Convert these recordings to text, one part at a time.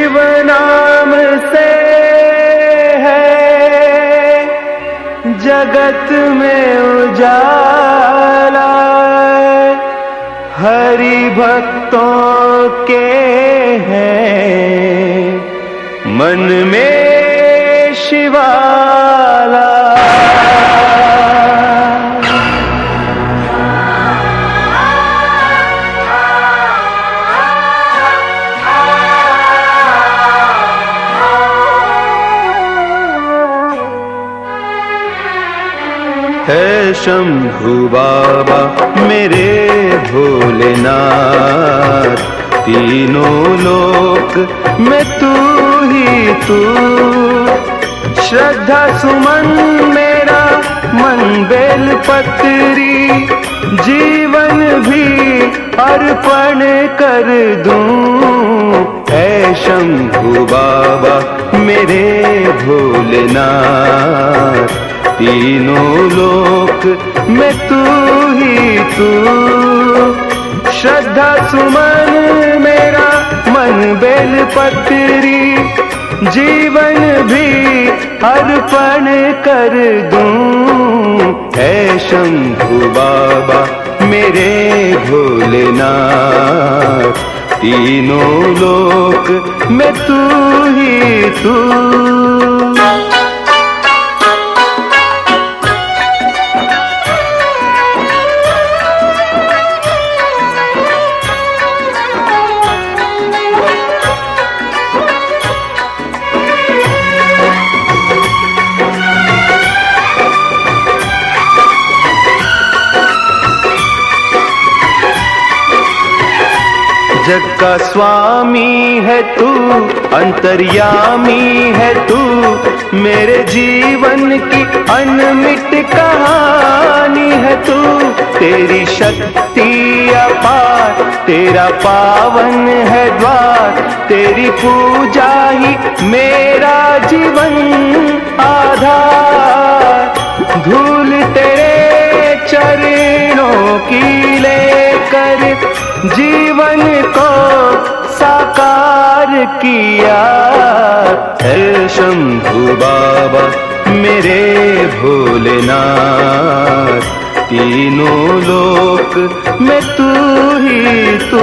शिव नाम से है जगत में उजाला, हरि भक्तों के हैं मन में शिवाला। है शंभु बाबा मेरे भोलेनाथ, तीनों लोक में तू ही तू। श्रद्धा सुमन मेरा मन बेल पत्री, जीवन भी अर्पण कर दूं। है शंभु बाबा मेरे भोलेनाथ, तीनों लोक में तू ही तू। श्रद्धा सुमन मेरा मन बेल पत्री, जीवन भी अर्पण कर दूं। है शंभु बाबा मेरे भोलेनाथ, तीनों लोक में तू ही तू। जग का स्वामी है तू, अंतर्यामी है तू, मेरे जीवन की अनमिट कहानी है तू। तेरी शक्ति अपार, तेरा पावन है द्वार, तेरी पूजा ही मेरा जीवन आधार। धूल तेरे चरणों की लेकर जीवन को साकार किया। है शंभु बाबा मेरे भोलेनाथ, तीनों लोक में तू ही तू।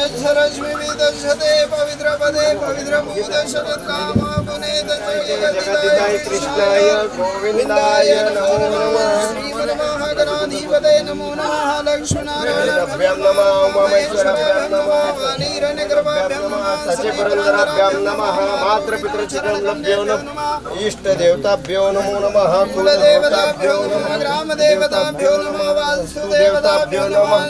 सूर्यजरश्मिविदशते पवित्रपदे पवित्रभूतशतकाम पुनेत जगदिताय कृष्णाय गोविन्दाय नमो नमः श्रीमन्महागणाधिपते नमो नमः लक्ष्मीनारायणाभ्यां नमः उमामेश्वराभ्यां नमः वाणीरण्यगर्भाभ्यां नमः सचिपुरन्दराभ्यां नमः मातृपितृचिरंलभ्यो नमः इष्टदेवताभ्यो नमो नमः कुलदेवताभ्यो नमः ग्रामदेवताभ्यो नमः वास्तुदेवताभ्यो नमः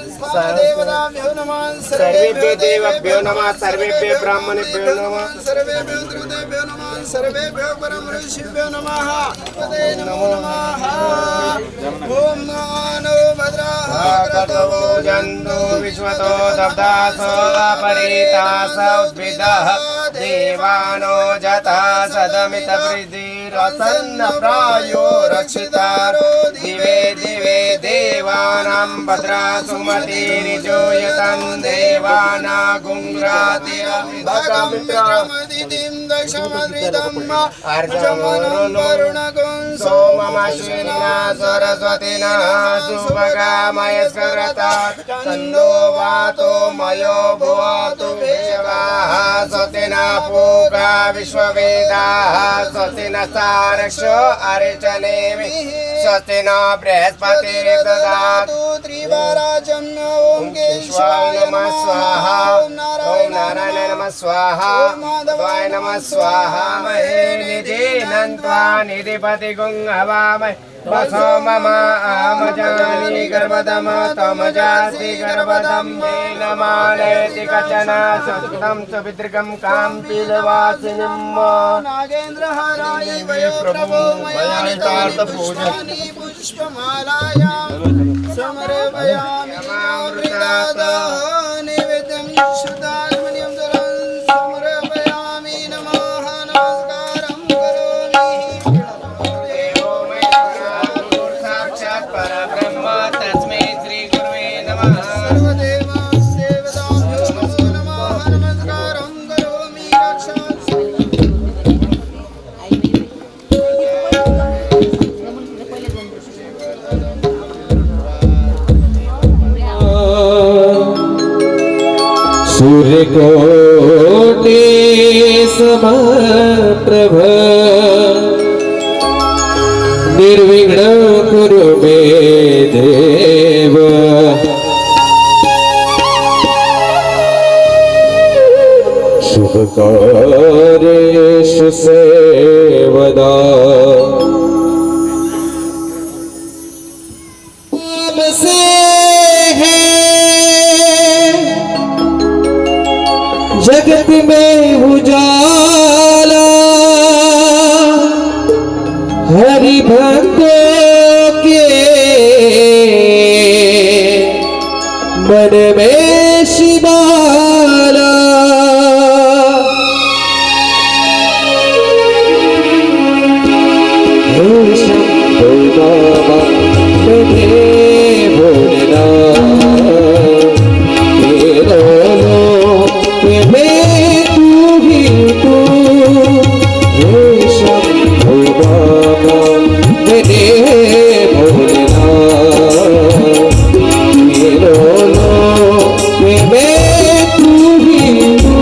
देवताभ्यो नमः सर्वेभ्यो देवेभ्यो नमः सर्वेभ्यो ब्राह्मणेभ्यो नमः सर्वेभ्यो देवेभ्यो नमः सर्वेभ्यो परम ऋषिभ्यो नमः पदे नमो नमः ओम नमो भद्राः कतवो जन्तु विश्वतो दब्दासो अपरितास उद्भिदः देवानो जता सदमितवृद्धिरसन्न प्रायो रक्षितारो दिवे दिवे देवानां भद्रा सुमतिरिजोयतं देवानागुङ्ग्राति भगमित्रमदितिं दक्षमद्रिदम् अर्जमनं वरुणगुं सोममश्विना सरस्वतिना सुभगामयस्करता तन्नो वातो मयो भुवतु विश्वाः स्वस्तिना पूगा विश्ववेदाः स्वस्तिन सारक्षो अरिचनेमि स्वस्तिनो बृहस्पतिर्ददातु त्रिवाराजं ॐ केशवाय नमः स्वाहा ॐ नारायणाय नमः स्वाहा माधवाय नमः स्वाहा महे निधिनन्त्वा निधिपतिगुं हवामहे वसो मम आमजानि गर्भदम तमजासि गर्भदं वेनमानयति कचन सत्तं सुविदृगं काम्पिलवासिनीं नागेन्द्रहाराय वयो प्रभो मयानितार्थपूजानि पुष्पमालायां समर्पयामि अमृतादः नैवेद्यं शुद्धात्मनियं जलं समर्पयामि नमः नमस्कारं करोमि परब्रह्म तस्मै श्री गुरुवे नमः सर्वदेवास्तेवताभ्यो नमो नमः नमस्कारं करोमि रक्षांसि सूर्यकोटि समप्रभ निर्विघ्नं कुरु मे देव शुभकार्येषु सेवदा से है जगत में उजाला हरि भक्तों के मन में शिवाला हे शंभो बाबा हे भोलेनाथ तेरा में तू ही तू हे शंभो बाबा हे भोलेनाथ तेरा में तू ही तू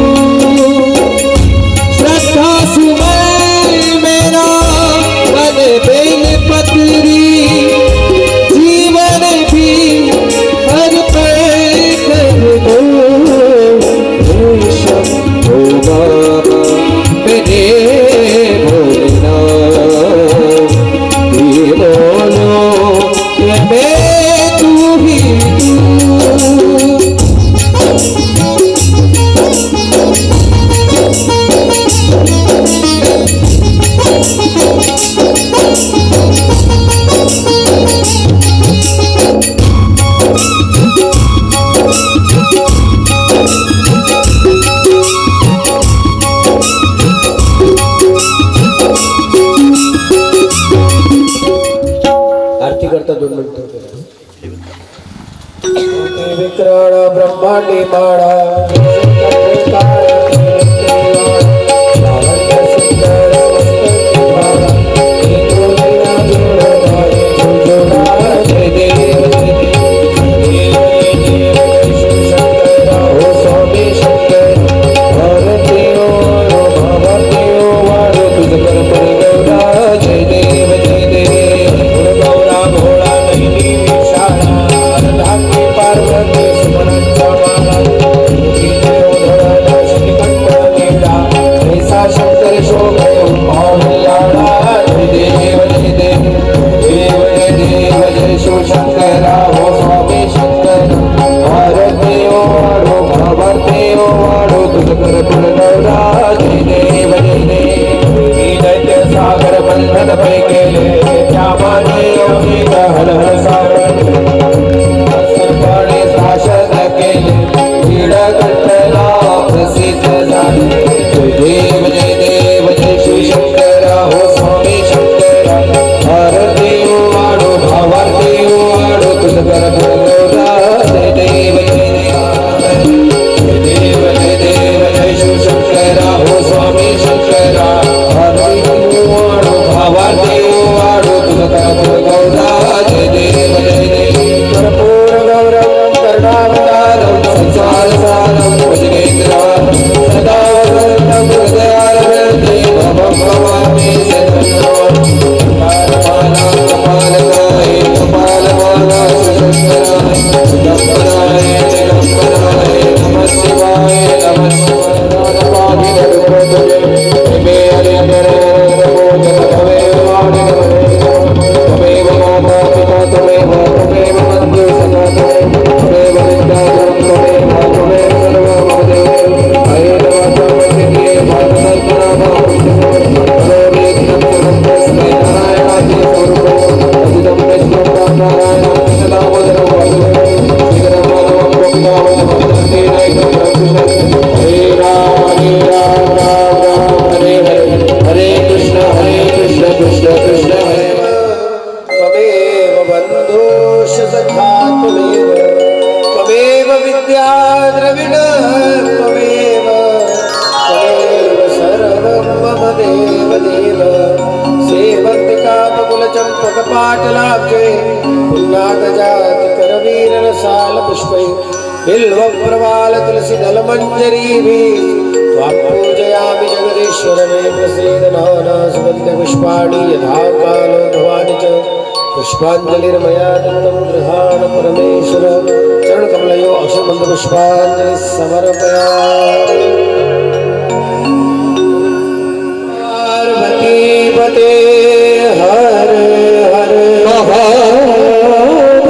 श्रद्धा सुमन मेरा मन बेल पत्री जीवन भी हर पल कर दो हे शंभो बाबा मेरे भोलेनाथ ये बोलो कि मैं तू ही तू आरती करता 2 मिनिटं विक्रण ब्रह्मांडी माळा कर फल गौरा जय देव जय देव दैत्य सागर बंधन भय केले त्यामध्ये अमृत हर हर सागर सर्पाने शासन केले नीळकंठला प्रसिद्ध झाले जय देव जय श्री शंकरा हो स्वामी शंकरा आरती वाढो भावार्ती वाढो तुझ कर गौरा जय देव जय देव जय देव जय शिव शंकरा हो स्वामी शंकरा आरती वाढो भावार्ती वाढो तुझ कर गौरा जय देव जय देव कर्पूर गौरम करुणावतारम संसार सारम भुजगेन्द्रम सदा वसंतम हृदयारविंदे भवं भवामि शरणं कपालकाय कपालमाला शंकराय दिगंबराय दिगंबराय नमः शिवाय नमः शिवाय मे हरे हरे नमो तमेव वाणी तमेव माता पिता तमेव तमेव बन्धु सखा तमेव विद्याधरं तमेव तमेव सर्वं मम देव हरे नमः तमेव भारतरत्न हरे कृष्ण कृष्ण कृष्ण हरे त्वमेव बन्धुश्च सखा त्वमेव विद्या द्रविण त्वमेव सर्वं मम देव देव सेवन्तिकापकुलचम्पकपाटलाब्जे पुन्नागजाति करवीररसालपुष्पै बिल्वप्रवाल तुलसीदलमञ्जरीभिः त्वां पूजयामि जगदीश्वर मे प्रसीद नः सुगन्धपुष्पाणि यथा कालो भवानि च पुष्पाञ्जलिर्मया दत्तं गृहाण परमेश्वर चरणकमलयो अक्षमन्दपुष्पाञ्जलिः समर्पयामि पार्वतीपते हर हर महादेव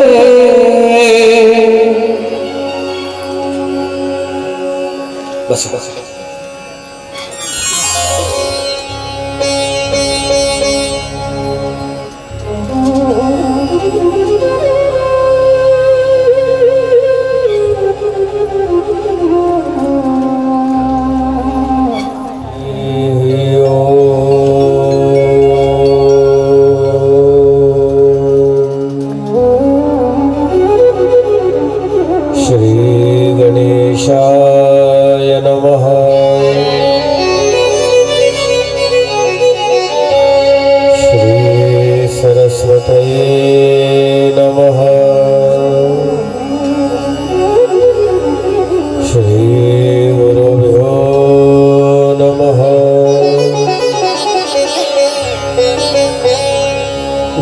बस बस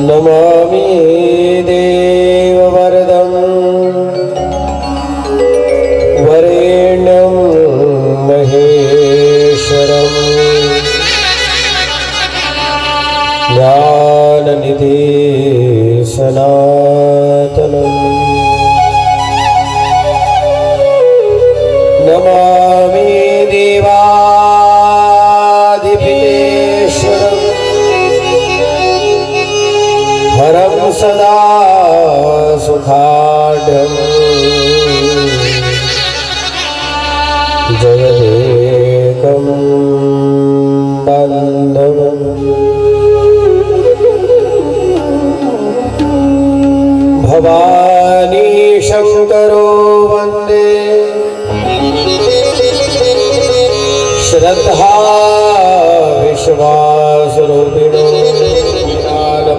नमामि देववरदं वरेण्यं महेश्वरं ज्ञाननिधि सनातनं नमामि देवाधिपतेश्वरम् हरं सदा सुखाढ्यं जगदेकं बान्धवम् भवानी शंकरो वन्दे श्रद्धा विश्वासरूपिणो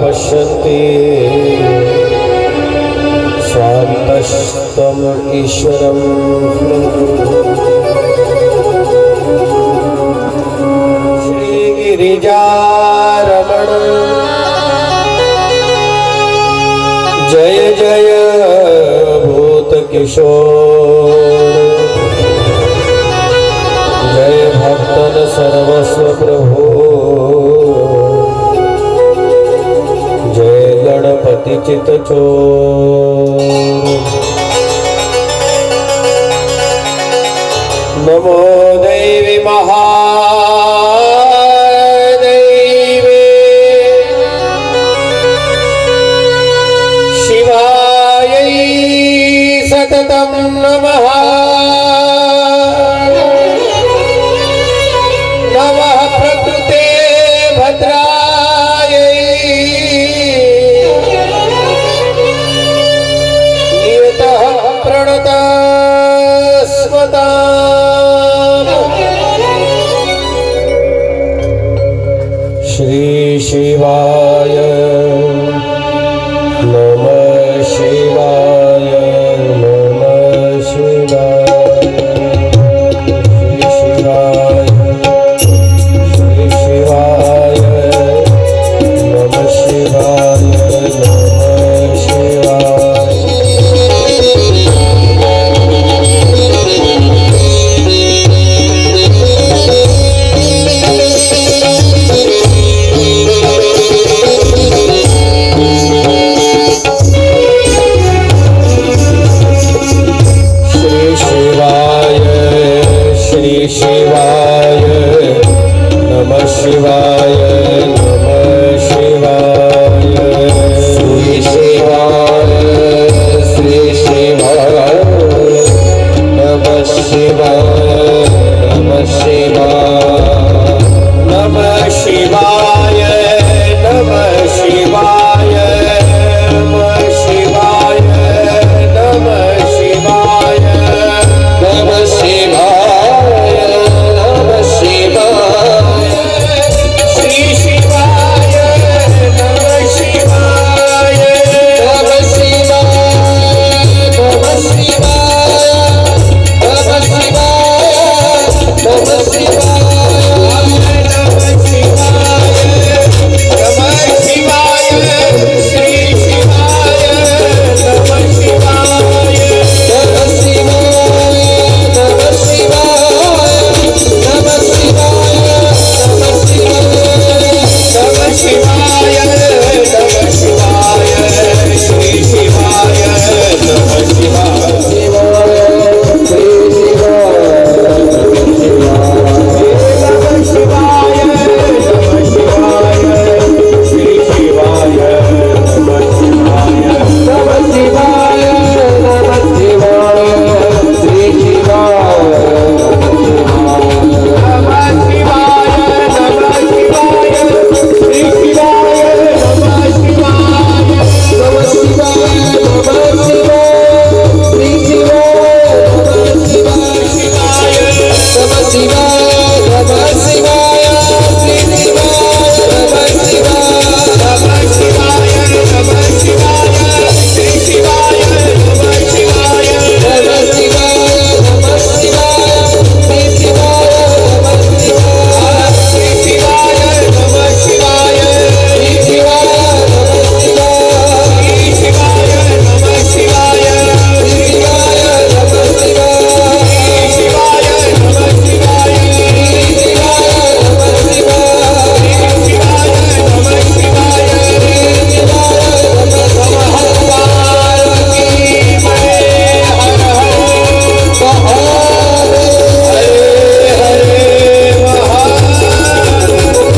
पश्यन्ति स्वान्तस्तम् ईश्वरं श्रीगिरिजारमण जय जय भूतकिशोर जय भक्तन सर्वस्व प्रभो जय गणपति चितचोर नमो दैवी महादैवे शिवायै सततं नमः। नमः प्रकृते भद्रायै नियतः प्रणतस्मताम्। श्री शिवाय नमः शिवाय नमः शिवाय श्री शिवाय श्री शिवाय नमः शिवाय नमः शिवाय। श्री शिवाय नमः शिवाय नमः शिवाय श्री शिवाय श्री शिवाय नमः शिवाय नमः शिवाय नमः शिवाय नमः शिवाय नमः शिवाय नमः शिवाय नमः शिवाय नमः शिवाय श्री शिवाय नमः शिवाय नमः शिवाय नमः शिवाय नमः शिवाय नमः शिवाय श्री शिवाय नमः शिवाय नमः शिवाय नमः शिवाय नमः शिवाय नमः शिवाय नमः शिवाय श्री शिवाय नमः शिवाय श्री शिवाय नमः शिवाय श्री शिवाय नमः शिवाय नमः शिवाय नमः शिवाय श्री शिवाय नमः शिवाय नमः शिवाय श्री शिवाय नमः शिवाय नमः शिवाय नमः शिवाय श्री शिवाय नमः शिवाय शिवाय नमः शिवाय नमः शिवाय श्री शिवाय नमः शिवाय नमः शिवाय नमः शिवाय श्री शिवाय नमः शिवाय नमः शिवाय नमः शिवाय श्री शिवाय नमः शिवाय श्री शिवाय नमः शिवाय श्री शिवाय नमः शिवाय श्री शिवाय नमः शिवाय श्री शिवाय नमः शिवाय श्री शिवाय नमः शिवाय श्री शिवाय नमः शिवाय श्री शिवाय नमः शिवाय श्री शिवाय नमः पार्वती हरे हर हर महादेव हरे हरे महादेव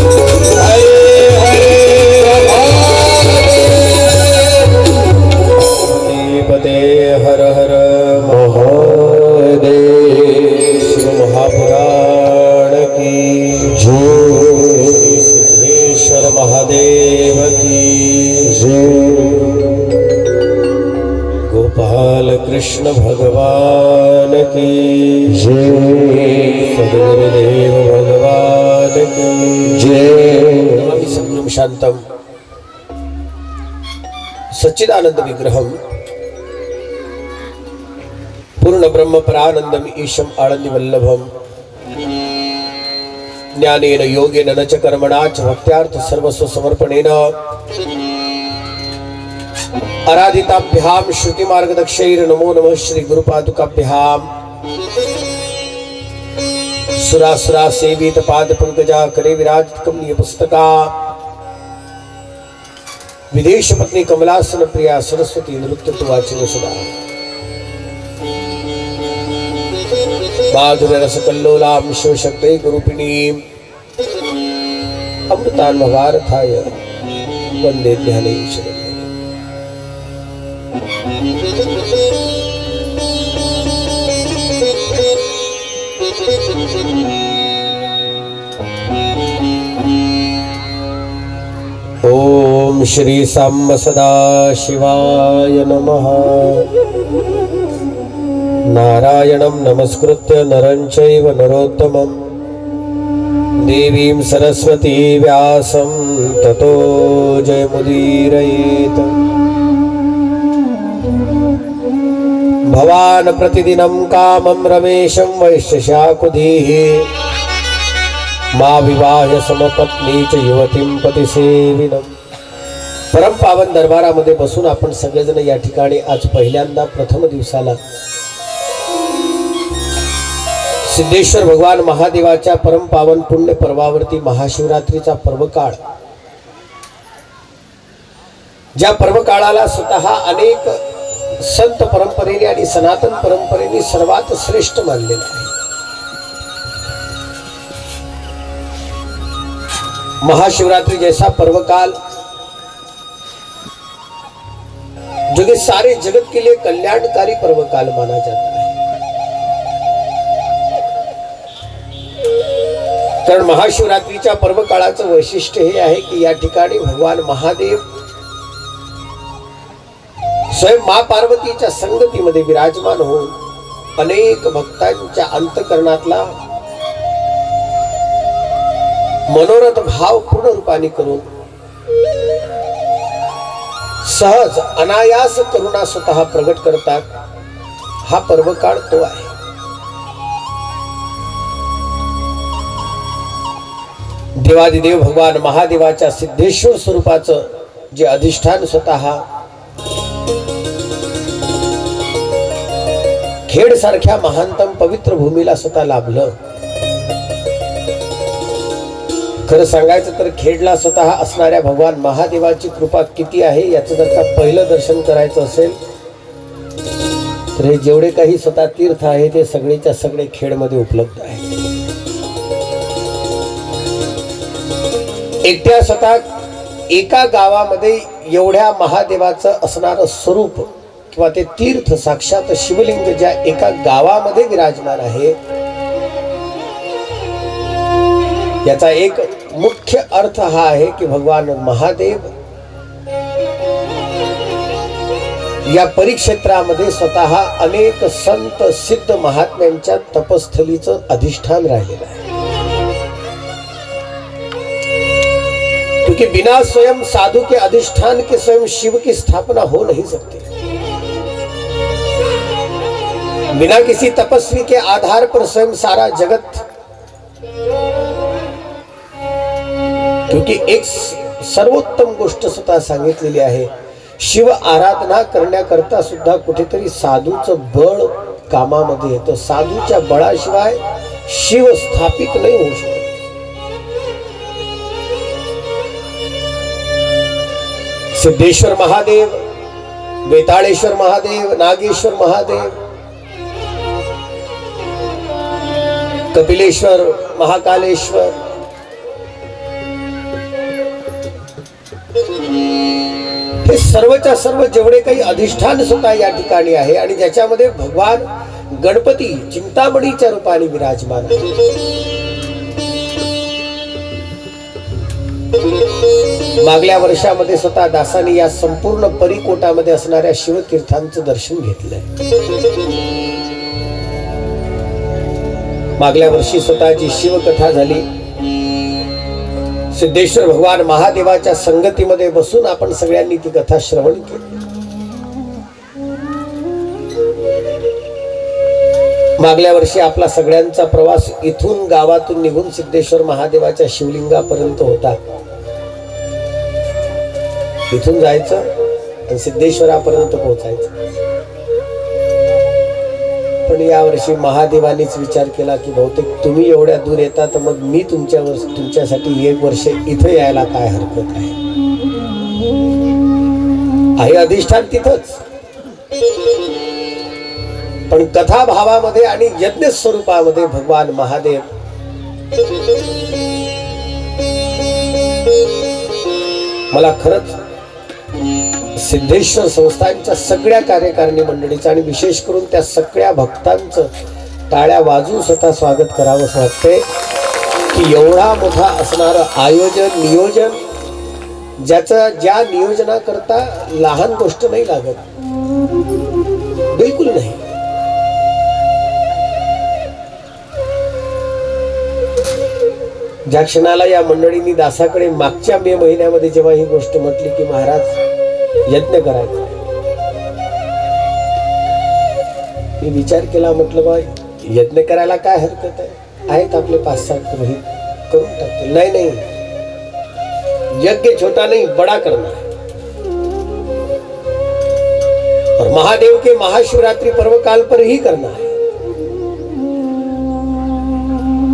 हरे हरे महादेव पते हर हर महादेव शिव महापुराण की जय सिद्धेश्वर महादेव की जय गोपाल कृष्ण भगवान की जय सद्गुरुदेव भगवान की जय। नमामि सद्गुरुं शांतं सच्चिदानंद विग्रहं पूर्ण ब्रह्म परानंदम ईशम आनंद वल्लभम ज्ञानेन योगेन न च कर्मणा च भक्त्यार्थ सर्वस्व समर्पणेन आराधिताभ्याम श्रुति मार्गदक्षैर नमो नमः श्री गुरुपादुकाभ्याम सुरासुरा सेवित पाद पंकजा करे विराजित कमनीय पुस्तका विदेश पत्नी कमलासन प्रिया सरस्वती नृत्य वाचिन सुधा माधुर्य रसकल्लोलां शिवशक्ते गुरुपिणीं अमृतान् भवार्थाय वन्दे ज्ञानेश्वरीम्। ओम श्री सांब सदा शिवाय नमः। नारायणं नमस्कृत्य नरं चैव नरोत्तमं देवीं सरस्वती व्यासं ततो जयमुदीरयेत्। भवान् प्रतिदिनं कामं रमेशं वैश्यशाकुधीः मा विवाह समपत्नी च युवतीं पतिसेविनं। परम पावन दरबारामध्ये बसून आपण सगळेजण या ठिकाणी आज पहिल्यांदा प्रथम दिवसाला सिद्धेश्वर भगवान महादेवाच्या परम पावन पुण्य पर्वावरती महाशिवरात्रीचा पर्वकाळ, ज्या पर्वकाळाला स्वतः अनेक संत परंपरेने आणि सनातन परंपरेने सर्वात श्रेष्ठ मानलेला आहे। महाशिवरात्रि जैसा पर्वकाल जो कि सारे जगत के लिए कल्याणकारी पर्वकाल माना जाता है। कारण महाशिवरात्रीच्या पर्वकाळाचं वैशिष्ट्य हे आहे की या ठिकाणी भगवान महादेव स्वयं मां पार्वतीच्या संगतीमध्ये विराजमान होऊन अनेक भक्तांच्या अंतकरणातला मनोरथ भाव पूर्ण रूपाने करून सहज अनायास करुणा स्वतः प्रगट करतात। हा पर्वकाळ तो आहे। देवादिदेव भगवान महादेवाच्या सिद्धेश्वर स्वरूपाचं जे अधिष्ठान स्वतः खेड सारख्या महानतम पवित्र भूमीला स्वतः लाभलं। खरं सांगायचं तर खेडला स्वतः असणाऱ्या भगवान महादेवाची कृपा किती आहे याचं जर का पहिलं दर्शन करायचं असेल तर हे जेवढे काही स्वतः तीर्थ आहे ते सगळेच्या सगळे खेडमध्ये उपलब्ध आहे। एकट्या स्वतः एका गावामध्ये एवढ्या महादेवाचं असणारं स्वरूप किंवा ते तीर्थ साक्षात शिवलिंग ज्या एका गावामध्ये विराजमान आहे याचा एक मुख्य अर्थ हा आहे की भगवान महादेव या परिक्षेत्रामध्ये स्वतः अनेक संत सिद्ध महात्म्यांच्या तपस्थलीचं अधिष्ठान राहिलेलं आहे। क्योंकि बिना स्वयं साधु के अधिष्ठान के स्वयं शिव की स्थापना हो नहीं सकती। बिना किसी तपस्वी के आधार पर स्वयं सारा जगत, क्योंकि एक सर्वोत्तम गोष्ट स्वतः सांगितलेली आहे, शिव आराधना करण्याकरता सुद्धा कुठेतरी साधूचं बळ कामामध्ये येतं। साधूच्या बळाशिवाय शिव स्थापित नाही होऊ शकत। सिद्धेश्वर महादेव, बेताळेश्वर महादेव, नागेश्वर महादेव, कपिलेश्वर, महाकालेश्वर, हे सर्वच्या सर्व जेवढे काही अधिष्ठान सुद्धा या ठिकाणी आहे आणि ज्याच्यामध्ये भगवान गणपती चिंतामणीच्या रूपाने विराजमान आहे। मागल्या वर्षामध्ये स्वतः दासांनी या संपूर्ण परिकोटामध्ये असणाऱ्या शिवतीर्थांचं दर्शन घेतलंय। मागल्या वर्षी स्वतःची शिवकथा झाली। सिद्धेश्वर भगवान महादेवाच्या संगतीमध्ये बसून आपण सगळ्यांनी ती कथा श्रवण केली। मागल्या वर्षी आपला सगळ्यांचा प्रवास इथून गावातून निघून सिद्धेश्वर महादेवाच्या शिवलिंगापर्यंत होता। इथून जायचं आणि सिद्धेश्वरापर्यंत पोहोचायचं। पण यावर्षी महादेवानीच विचार केला की बहुतेक तुम्ही एवढ्या दूर येता तर मग मी तुमच्यासाठी एक वर्ष इथे यायला काय हरकत आहे अधिष्ठान तिथंच। पण कथा भावामध्ये आणि यज्ञ स्वरूपामध्ये भगवान महादेव मला खरंच सिद्धेश्वर संस्थांच्या सगळ्या कार्यकारिणी मंडळीचं आणि विशेष करून त्या सगळ्या भक्तांचं टाळ्या वाजवून स्वतः स्वागत करावं असं वाटतंय की एवढा मोठा असणारं आयोजन नियोजन ज्या नियोजनाकरता लहान गोष्ट नाही लागत, बिलकुल नाही. ज्या क्षणाला या मंडळींनी दासाकडे मागच्या मे महिन्यामध्ये जेव्हा ही गोष्ट म्हटली की महाराज यज्ञ करायचा, मी विचार केला, म्हटलं बा यज्ञ करायला काय हरकत आहे, आहेत आपले 5-7 पुरोहित, करून टाकतील. नाही, यज्ञ छोटा नहीं बड़ा करना है. और महादेव के महाशिवरात्रि पर्व काल पर ही करना है.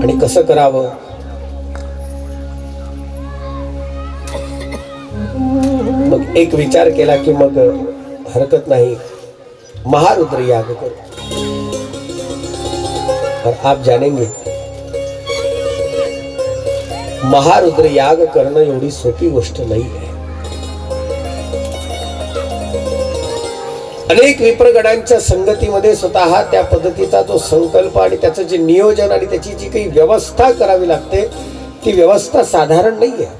आणि कसं करावं, मग एक विचार केला की मग हरकत नाही, महारुद्र याग करो. और आप जानेंगे महारुद्र याग करणं एवढी सोपी गोष्ट नाही आहे. अनेक विप्रगणांच्या संगतीमध्ये स्वतः त्या पद्धतीचा जो संकल्प आणि त्याचं जे नियोजन आणि त्याची जी काही व्यवस्था करावी लागते ती व्यवस्था साधारण नाही आहे.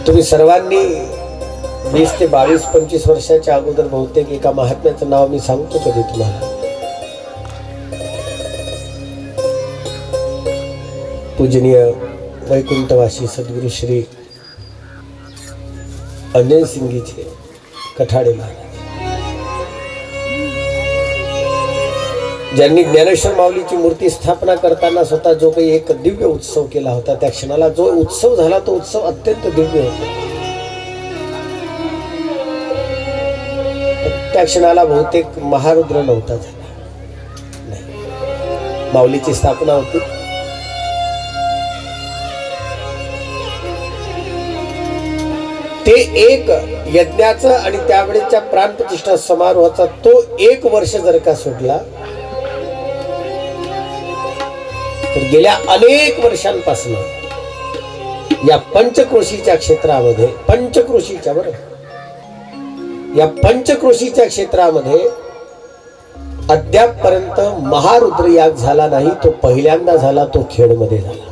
तुम्ही सर्वांनी 20 ते 22-25 वर्षाच्या अगोदर बहुतेक एका महात्म्याचं नाव मी सांगतो कधी तुम्हाला, पूजनीय वैकुंठवासी सद्गुरु श्री अंजन सिंगीचे कठाडे महाराज, ज्यांनी ज्ञानेश्वर माऊलीची मूर्ती स्थापना करताना स्वतः जो काही एक दिव्य उत्सव केला होता, त्या क्षणाला जो उत्सव झाला तो उत्सव अत्यंत दिव्य होता. त्या क्षणाला बहुतेक महारुद्र नव्हता झाला, नाही, माऊलीची स्थापना होती. ते एक यज्ञाचं आणि त्यावेळेच्या प्राणप्रतिष्ठा समारोहाचा तो 1 वर्ष जर का सोडला तर गेल्या अनेक वर्षांपासून या पंचक्रोशीच्या क्षेत्रामध्ये, या पंचक्रोशीच्या क्षेत्रामध्ये अद्यापपर्यंत महारुद्र याग झाला नाही. तो पहिल्यांदा झाला, तो खेडमध्ये झाला.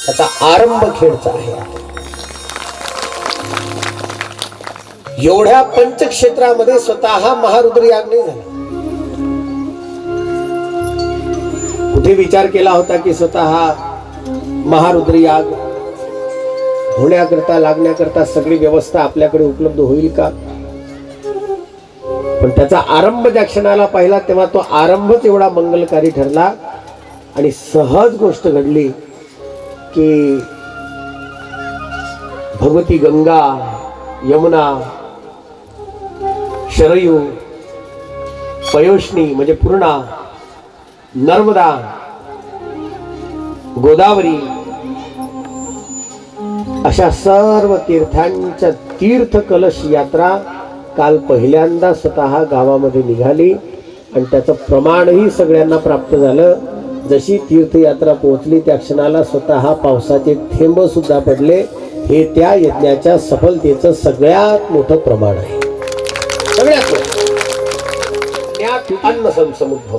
त्याचा आरंभ खेडचा आहे. एवढ्या पंचक्षेत्रामध्ये स्वतः महारुद्र याग नाही झाला. कुठे विचार केला होता की स्वतः महारुद्र याग होण्याकरता लागण्याकरता सगळी व्यवस्था आपल्याकडे उपलब्ध होईल का, पण त्याचा आरंभ ज्या क्षणाला पाहिला तेव्हा तो आरंभच एवढा मंगलकारी ठरला. आणि सहज गोष्ट घडली की भगवती गंगा, यमुना, शरयू, पयोष्णी म्हणजे पूर्णा, नर्मदा, गोदावरी अशा सर्व तीर्थांच्या तीर्थ कलश यात्रा काल पहिल्यांदा स्वतः गावामध्ये निघाली आणि त्याचं प्रमाणही सगळ्यांना प्राप्त झालं. जशी तीर्थयात्रा पोहोचली त्या क्षणाला स्वतः पावसाचे थेंब सुद्धा पडले. हे त्या यज्ञाच्या सफलतेचं सगळ्यात मोठं प्रमाण आहे. सगळ्यात अन्न समुद्भव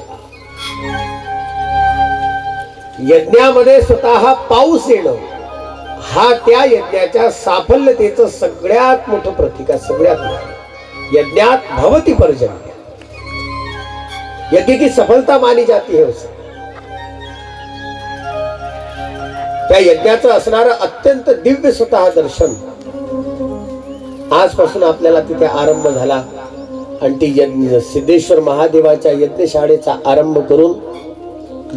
यज्ञामध्ये स्वतः पाऊस येणं हा त्या यज्ञाच्या साफल्यतेचं सगळ्यात मोठं प्रतीक आहे. सगळ्यात मोठं यज्ञात भवती पर्जन्य, यज्ञ की सफलता मानी जाती है उसे. त्या यज्ञाचं असणारं अत्यंत दिव्य स्वतः दर्शन आजपासून आपल्याला तिथे आरंभ झाला. आणि ती यज्ञ सिद्धेश्वर महादेवाच्या यज्ञशाळेचा आरंभ करून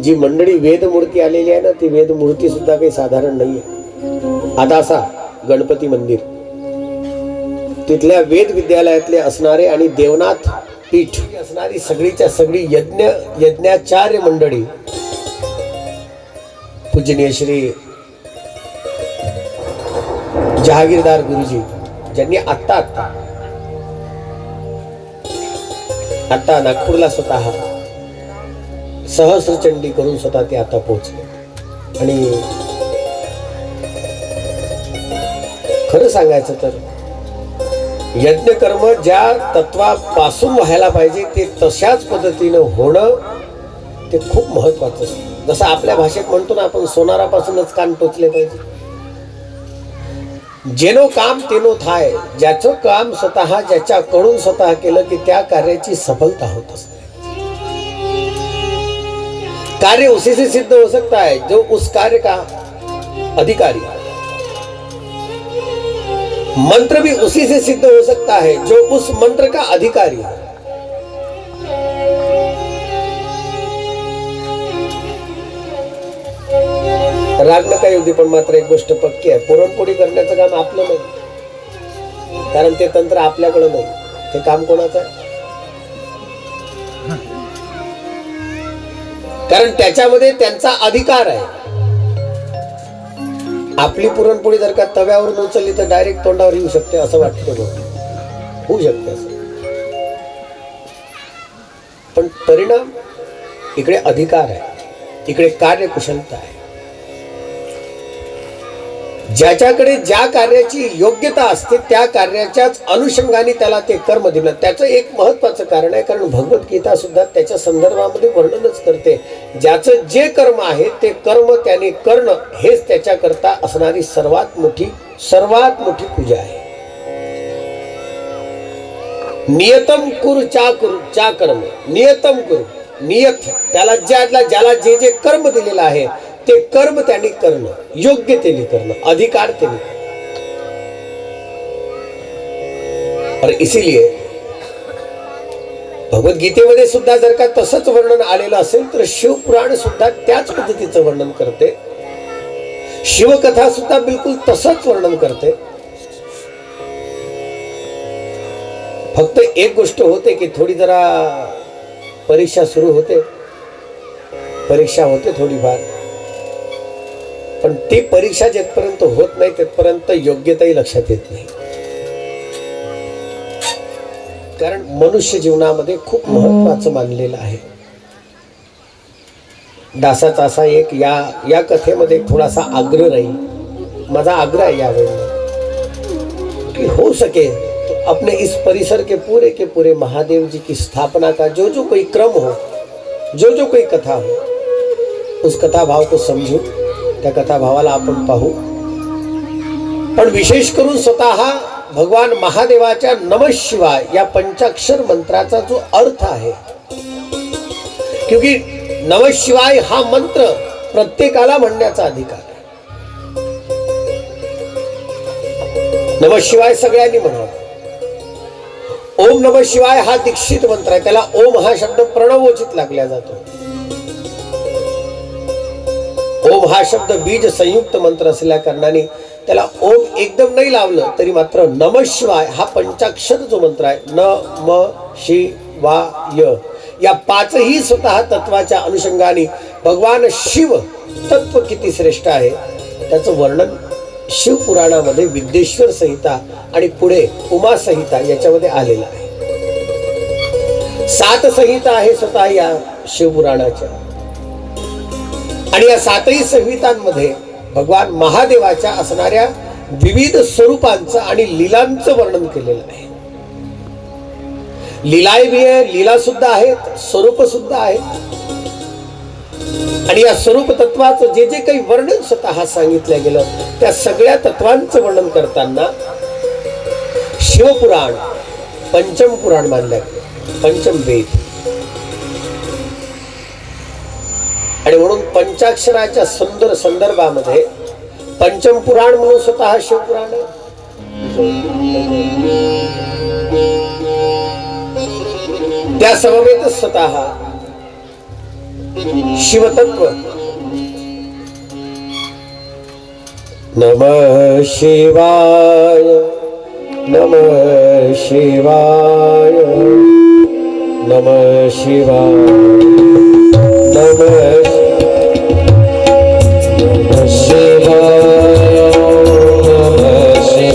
जी मंडळी वेदमूर्ती आलेली आहे ना, ती वेदमूर्ती सुद्धा काही साधारण नाहीये. आदासा गणपती मंदिर, तिथल्या वेद विद्यालयातले असणारे आणि देवनाथ पीठ असणारी सगळीच्या सगळी यज्ञाचार्य मंडळी पूजनीय श्री जहागीरदार गुरुजी ज्यांनी आत्ता नागपूरला स्वतः सहस्रचंडी करून स्वतः ते आता पोहोचले. आणि खरं सांगायचं तर यज्ञ कर्म ज्या तत्वापासून व्हायला पाहिजे ते तशाच पद्धतीनं होणं ते खूप महत्वाचं असतं. जसं आपल्या भाषेत म्हणतो ना आपण, सोनारापासूनच कान टोचले पाहिजे. जेनो काम तेनो थाय. ज्याचं काम स्वतः ज्याच्याकडून स्वतः केलं की त्या कार्याची सफलता होत असते. कार्य उसी से सिद्ध हो सकता है जो उस कार्य का अधिकारी. मंत्र भी उसी से सिद्ध हो सकता है जो उस मंत्र का अधिकारी है. राग नका येऊ दे, पण मात्र एक गोष्ट पक्की आहे, पुरणपोळी करण्याचं काम आपलं नाही. कारण ते तंत्र आपल्याकडे नाही, ते काम कोणाचं आहे? कारण त्याच्यामध्ये त्यांचा अधिकार आहे. आपली पुरणपोळी जर का तव्यावरून उचलली तर डायरेक्ट तोंडावर येऊ शकते असं वाटतं, होऊ शकते असं. पण परिणाम इकडे अधिकार आहे, इकडे कार्यकुशलता आहे. ज्याच्याकडे ज्या कार्याची योग्यता असते त्या कार्याच्याच अनुषंगाने त्याला ते कर्म दिलं. त्याचं एक महत्वाचं कारण आहे, कारण भगवद्गीता सुद्धा त्याच्या संदर्भामध्ये वर्णनच करते. ज्याचं जे कर्म आहे ते कर्म त्याने करणं हेच त्याच्याकरता असणारी सर्वात मोठी पूजा आहे. नियतम कुरु चा कर्म. नियतम कुरु, नियत त्याला ज्याला जे कर्म दिलेलं आहे ते कर्म त्यांनी करणं, योग्य त्यांनी करणं, अधिकार त्यांनी करणं. और इसीलिए भगवद्गीतेमध्ये सुद्धा जर का तसंच वर्णन आलेलं असेल तर शिवपुराण सुद्धा त्याच पद्धतीचं वर्णन करते. शिवकथा सुद्धा बिलकुल तसंच वर्णन करते. फक्त एक गोष्ट होते की थोडी जरा परीक्षा सुरू होते, परीक्षा होते थोडीफार, पण ती परीक्षा जेथपर्यंत होत नाही तेथपर्यंत योग्यताही लक्षात येत नाही. कारण मनुष्य जीवनामध्ये खूप महत्वाचं मानलेलं आहे. दासाचा असा एक या कथेमध्ये थोडासा आग्रह राहील, माझा आग्रह है यावेळी कि हो सके तो अपने इस परिसर के पूरे महादेव जी की स्थापना का जो कोई क्रम हो, जो कोई कथा हो, उस कथा भाव को समझू, त्या कथा भावाला आपण पाहू. पण विशेष करून स्वतः भगवान महादेवाच्या नमः शिवाय या पंचाक्षर मंत्राचा जो अर्थ आहे, क्योंकि नमः शिवाय हा मंत्र प्रत्येकाला म्हणण्याचा अधिकार आहे. नमः शिवाय सगळ्यांनी म्हणावं. ओम नमः शिवाय हा दीक्षित मंत्र आहे, त्याला ओम हा शब्द प्रणवोचित लागला जातो. ओम हा शब्द बीज संयुक्त मंत्र असल्या कारणाने त्याला ओम एकदम नाही लावलं तरी मात्र नमः शिवाय हा पंचाक्षर जो मंत्र आहे, नमः शिवाय, या पाचही स्वतः तत्वाच्या अनुषंगाने भगवान शिव तत्व किती श्रेष्ठ आहे त्याचं वर्णन शिवपुराणामध्ये विद्येश्वर संहिता आणि पुढे उमा संहिता याच्यामध्ये आलेलं आहे. 7 संहिता आहे स्वतः या शिवपुराणाच्या, आणि या 7ही संहितांमध्ये भगवान महादेवाच्या असणाऱ्या विविध स्वरूपांचं आणि लीलांचं वर्णन केलेलं आहे. लीलाय भी आहे, लीला सुद्धा आहेत, स्वरूप सुद्धा आहेत. आणि या स्वरूप तत्वाचं जे काही वर्णन स्वतः सांगितलं गेलं त्या सगळ्या तत्वांचं वर्णन करताना शिवपुराण पंचम पुराण मानलं गेलं, पंचम वेद. आणि म्हणून पंचाक्षराच्या सुंदर संदर्भामध्ये पंचम पुराण म्हणून स्वतः शिवपुराण आहे. त्या समवेत स्वतः शिवतत्व. नमः शिवाय, नमः शिवाय, नमः शिवाय, नमः शिवाय, नमः शिवाय.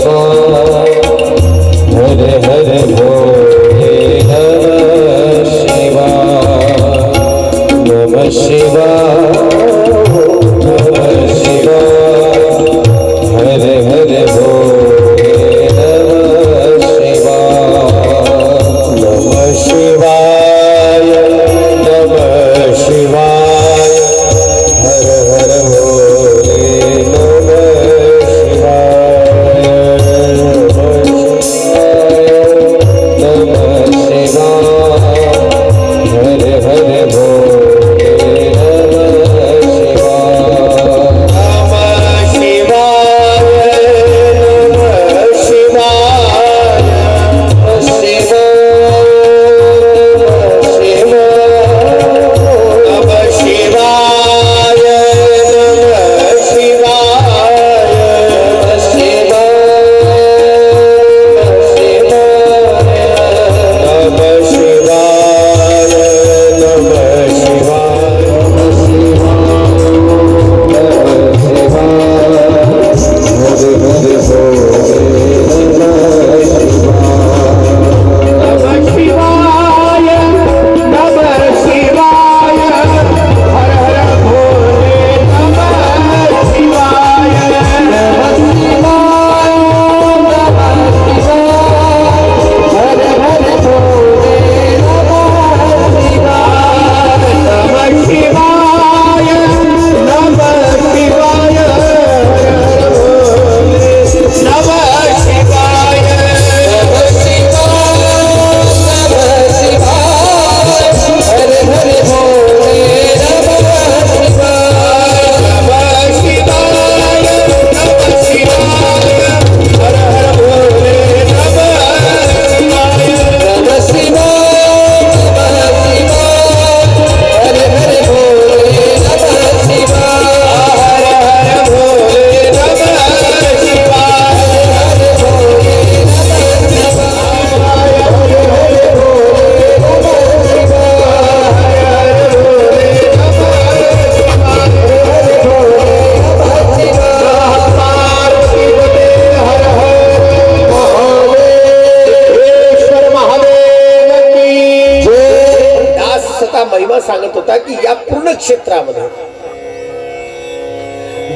क्षेत्रामध्ये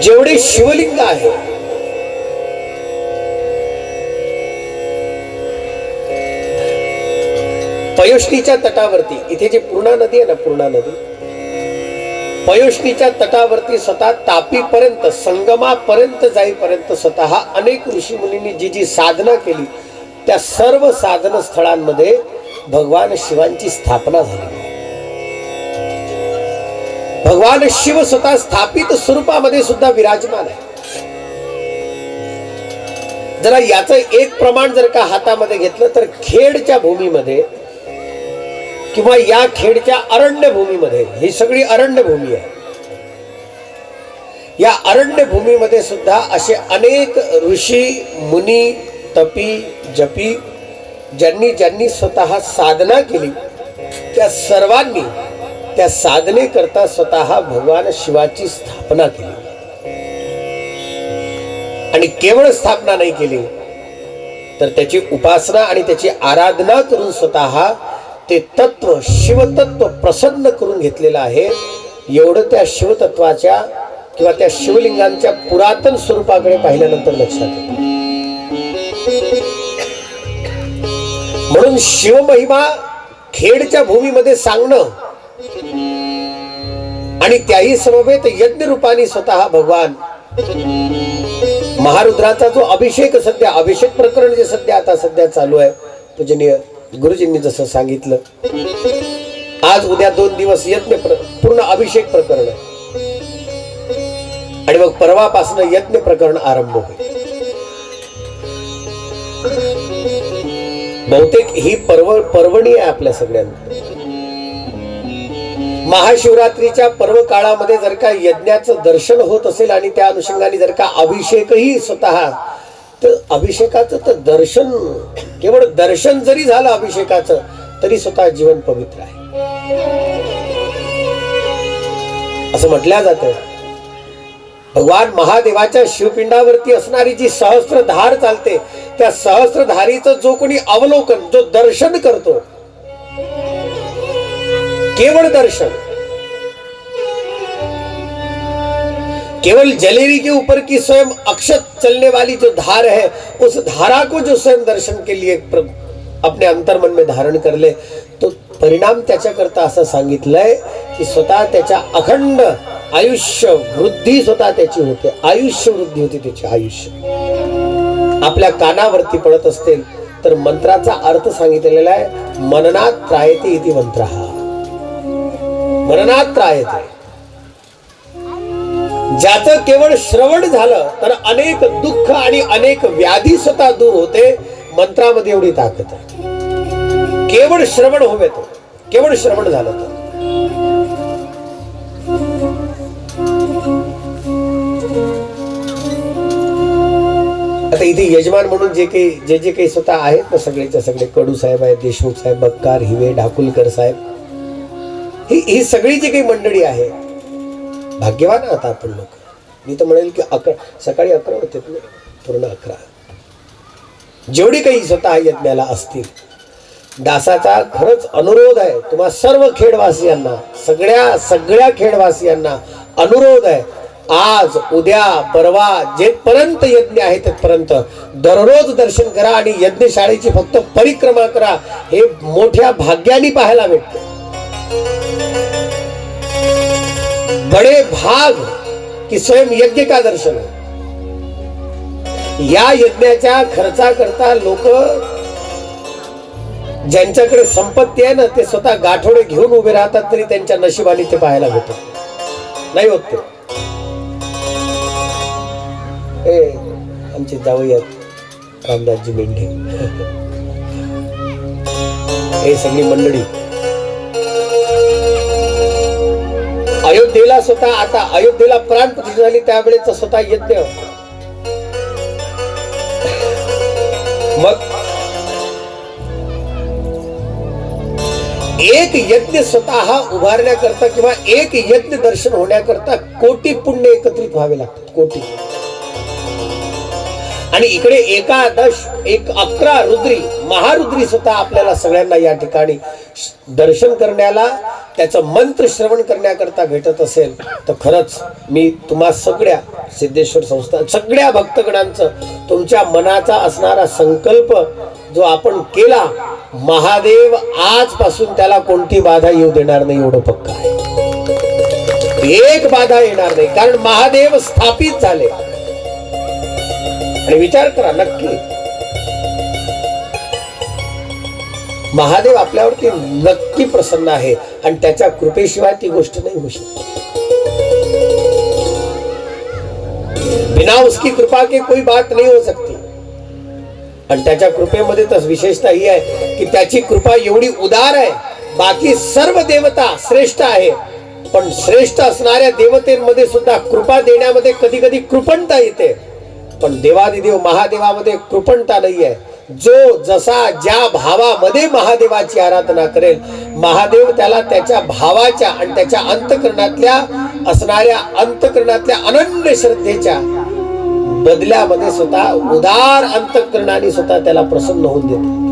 जेवढे शिवलिंग आहे, पयोष्णीच्या तटावरती, इथे जी पूर्णा नदी आहे ना, पूर्णा नदी, पयोष्णीच्या तटावरती स्वतः तापीपर्यंत, संगमापर्यंत जाईपर्यंत स्वतः अनेक ऋषी मुनींनी जी जी साधना केली, त्या सर्व साधन स्थळांमध्ये भगवान शिवांची स्थापना झाली. भगवान शिव स्वतः स्थापित स्वरूपामध्ये सुद्धा विराजमान आहे. जरा याचं एक प्रमाण जर का हातामध्ये घेतलं तर खेडच्या भूमीमध्ये किंवा या खेडच्या अरण्य भूमीमध्ये, ही सगळी अरण्य भूमी आहे, या अरण्य भूमीमध्ये सुद्धा असे अनेक ऋषी मुनी, तपी, जपी, ज्यांनी ज्यांनी स्वतः साधना केली, त्या सर्वांनी त्या साधने करता स्वतः भगवान शिवाची स्थापना केली. आणि केवळ स्थापना नाही केली तर त्याची उपासना आणि त्याची आराधना करून स्वतः ते तत्व, शिवतत्व प्रसन्न करून घेतलेलं आहे. एवढं त्या शिवतत्वाच्या किंवा त्या शिवलिंगांच्या पुरातन स्वरूपाकडे पाहिल्यानंतर लक्षात येतं. म्हणून शिवमहिमा खेडच्या भूमीमध्ये सांगणं आणि त्याही समवेत यज्ञ रूपाने स्वतः भगवान महारुद्राचा जो अभिषेक, सध्या अभिषेक प्रकरण जे आता सध्या चालू आहे, पूजनीय गुरुजींनी जसं सांगितलं, आज उद्या 2 दिवस यज्ञ पूर्ण अभिषेक प्रकरण आहे आणि मग परवापासून यज्ञ प्रकरण आरंभ होईल. बहुतेक ही पर्वणी आहे आपल्या सगळ्यांना. महाशिवरात्रीच्या पर्व काळामध्ये जर का यज्ञाचं दर्शन होत असेल आणि त्या अनुषंगाने जर का अभिषेकही स्वतः, तर अभिषेकाचं तर दर्शन, केवळ दर्शन जरी झालं अभिषेकाचं तरी स्वतः जीवन पवित्र आहे असं म्हटलं जातं. भगवान महादेवाच्या शिवपिंडावरती असणारी जी सहस्त्रधार चालते, त्या सहस्त्रधारीचं जो कोणी अवलोकन, जो दर्शन करतो, केवळ दर्शन, केवल जलेबी के ऊपर की स्वयं अक्षत चलने वाली जो धार है, उस धारा को जो स्वयं दर्शन के लिए अपने अंतर्मन में धारण कर ले, तो परिणाम त्याच्या करता असं सांगितलंय की स्वतः त्याच्या अखंड आयुष्य वृद्धी स्वतः त्याची होते. आयुष्य वृद्धी होती त्याची. आयुष्य आपल्या कानावरती पडत असतील तर मंत्राचा अर्थ सांगितलेला आहे, मननात त्रायते इति मंत्रः. मननात त्रायते, ज्याचं केवळ श्रवण झालं तर अनेक दुःख आणि अनेक व्याधी स्वतः दूर होते. मंत्रामध्ये एवढी ताकद आहे. केवळ श्रवण हवे, तो केवळ श्रवण झालं तर. आता इथे यजमान म्हणून जे काही स्वतः आहेत ना, सगळेच्या सगळे, कडू साहेब आहेत, देशमुख साहेब, बक्कार, हिवे, ढाकुलकर साहेब, ही सगळी जी काही मंडळी आहे, भाग्यवान आहात आपण लोक. मी तर म्हणेल की सकाळी 11 होते, पूर्ण 11. जेवढी काही स्वतः यज्ञाला असतील, दासाचा खरंच अनुरोध आहे तुम्हा सर्व खेडवासियांना, सगळ्या खेडवासियांना अनुरोध आहे, आज उद्या परवा जेपर्यंत यज्ञ आहे तेपर्यंत दररोज दर्शन करा आणि यज्ञशाळेची फक्त परिक्रमा करा. हे मोठ्या भाग्याने पाहायला भेटते. बडे भाग की स्वयं यज्ञ का दर्शन. या यज्ञाच्या खर्चाकरता लोक ज्यांच्याकडे संपत्ती आहे ना, ते स्वतः गाठोडे घेऊन उभे राहतात, तरी त्यांच्या नशिबाने ते पाहायला भेटत नाही. होत ते. आमचे जावई आहेत रामदासजी मेंढे, हे सगळी मंडळी अयोध्येला स्वतः, आता अयोध्येला प्राण प्रतिष्ठा झाली त्यावेळेच स्वतः यज्ञ. मग एक यज्ञ स्वतः उभारण्याकरता किंवा एक यज्ञ दर्शन होण्याकरता कोटी पुण्य एकत्रित व्हावे लागतात. कोटी. आणि इकडे एकादश 11 रुद्री महारुद्री सुद्धा आपल्याला सगळ्यांना या ठिकाणी दर्शन करण्याला त्याचं मंत्र श्रवण करण्याकरता भेटत असेल तर खरंच मी तुम्हा सगळ्या सिद्धेश्वर संस्था सगळ्या भक्तगणांचं तुमच्या मनाचा असणारा संकल्प जो आपण केला महादेव आजपासून त्याला कोणती बाधा येऊ देणार नाही एवढं पक्का आहे. एक बाधा येणार नाही कारण महादेव स्थापित झाले. आणि विचार करा नक्की महादेव आपल्यावरती नक्की प्रसन्न आहे आणि त्याच्या कृपेशिवाय ती गोष्ट नाही होऊ शकत. बिना उसकी कृपा के कोई बात नहीं हो सकती. आणि त्याच्या कृपेमध्ये तर विशेषता ही आहे की त्याची कृपा एवढी उदार आहे. बाकी सर्व देवता श्रेष्ठ आहे पण श्रेष्ठ असणाऱ्या देवतेमध्ये सुद्धा कृपा देण्यामध्ये कधी कधी कृपणता येते पण देवादिदेव महादेवामध्ये कृपणता नाही आहे. जो जसा ज्या भावामध्ये महादेवाची आराधना करेल महादेव त्याला त्याच्या भावाच्या आणि त्याच्या अंतःकरणातल्या असणाऱ्या अंतःकरणातल्या अनन्य श्रद्धेच्या बदल्यामध्ये स्वतः उदार अंतःकरणाने स्वतः त्याला प्रसन्न होऊन देतो.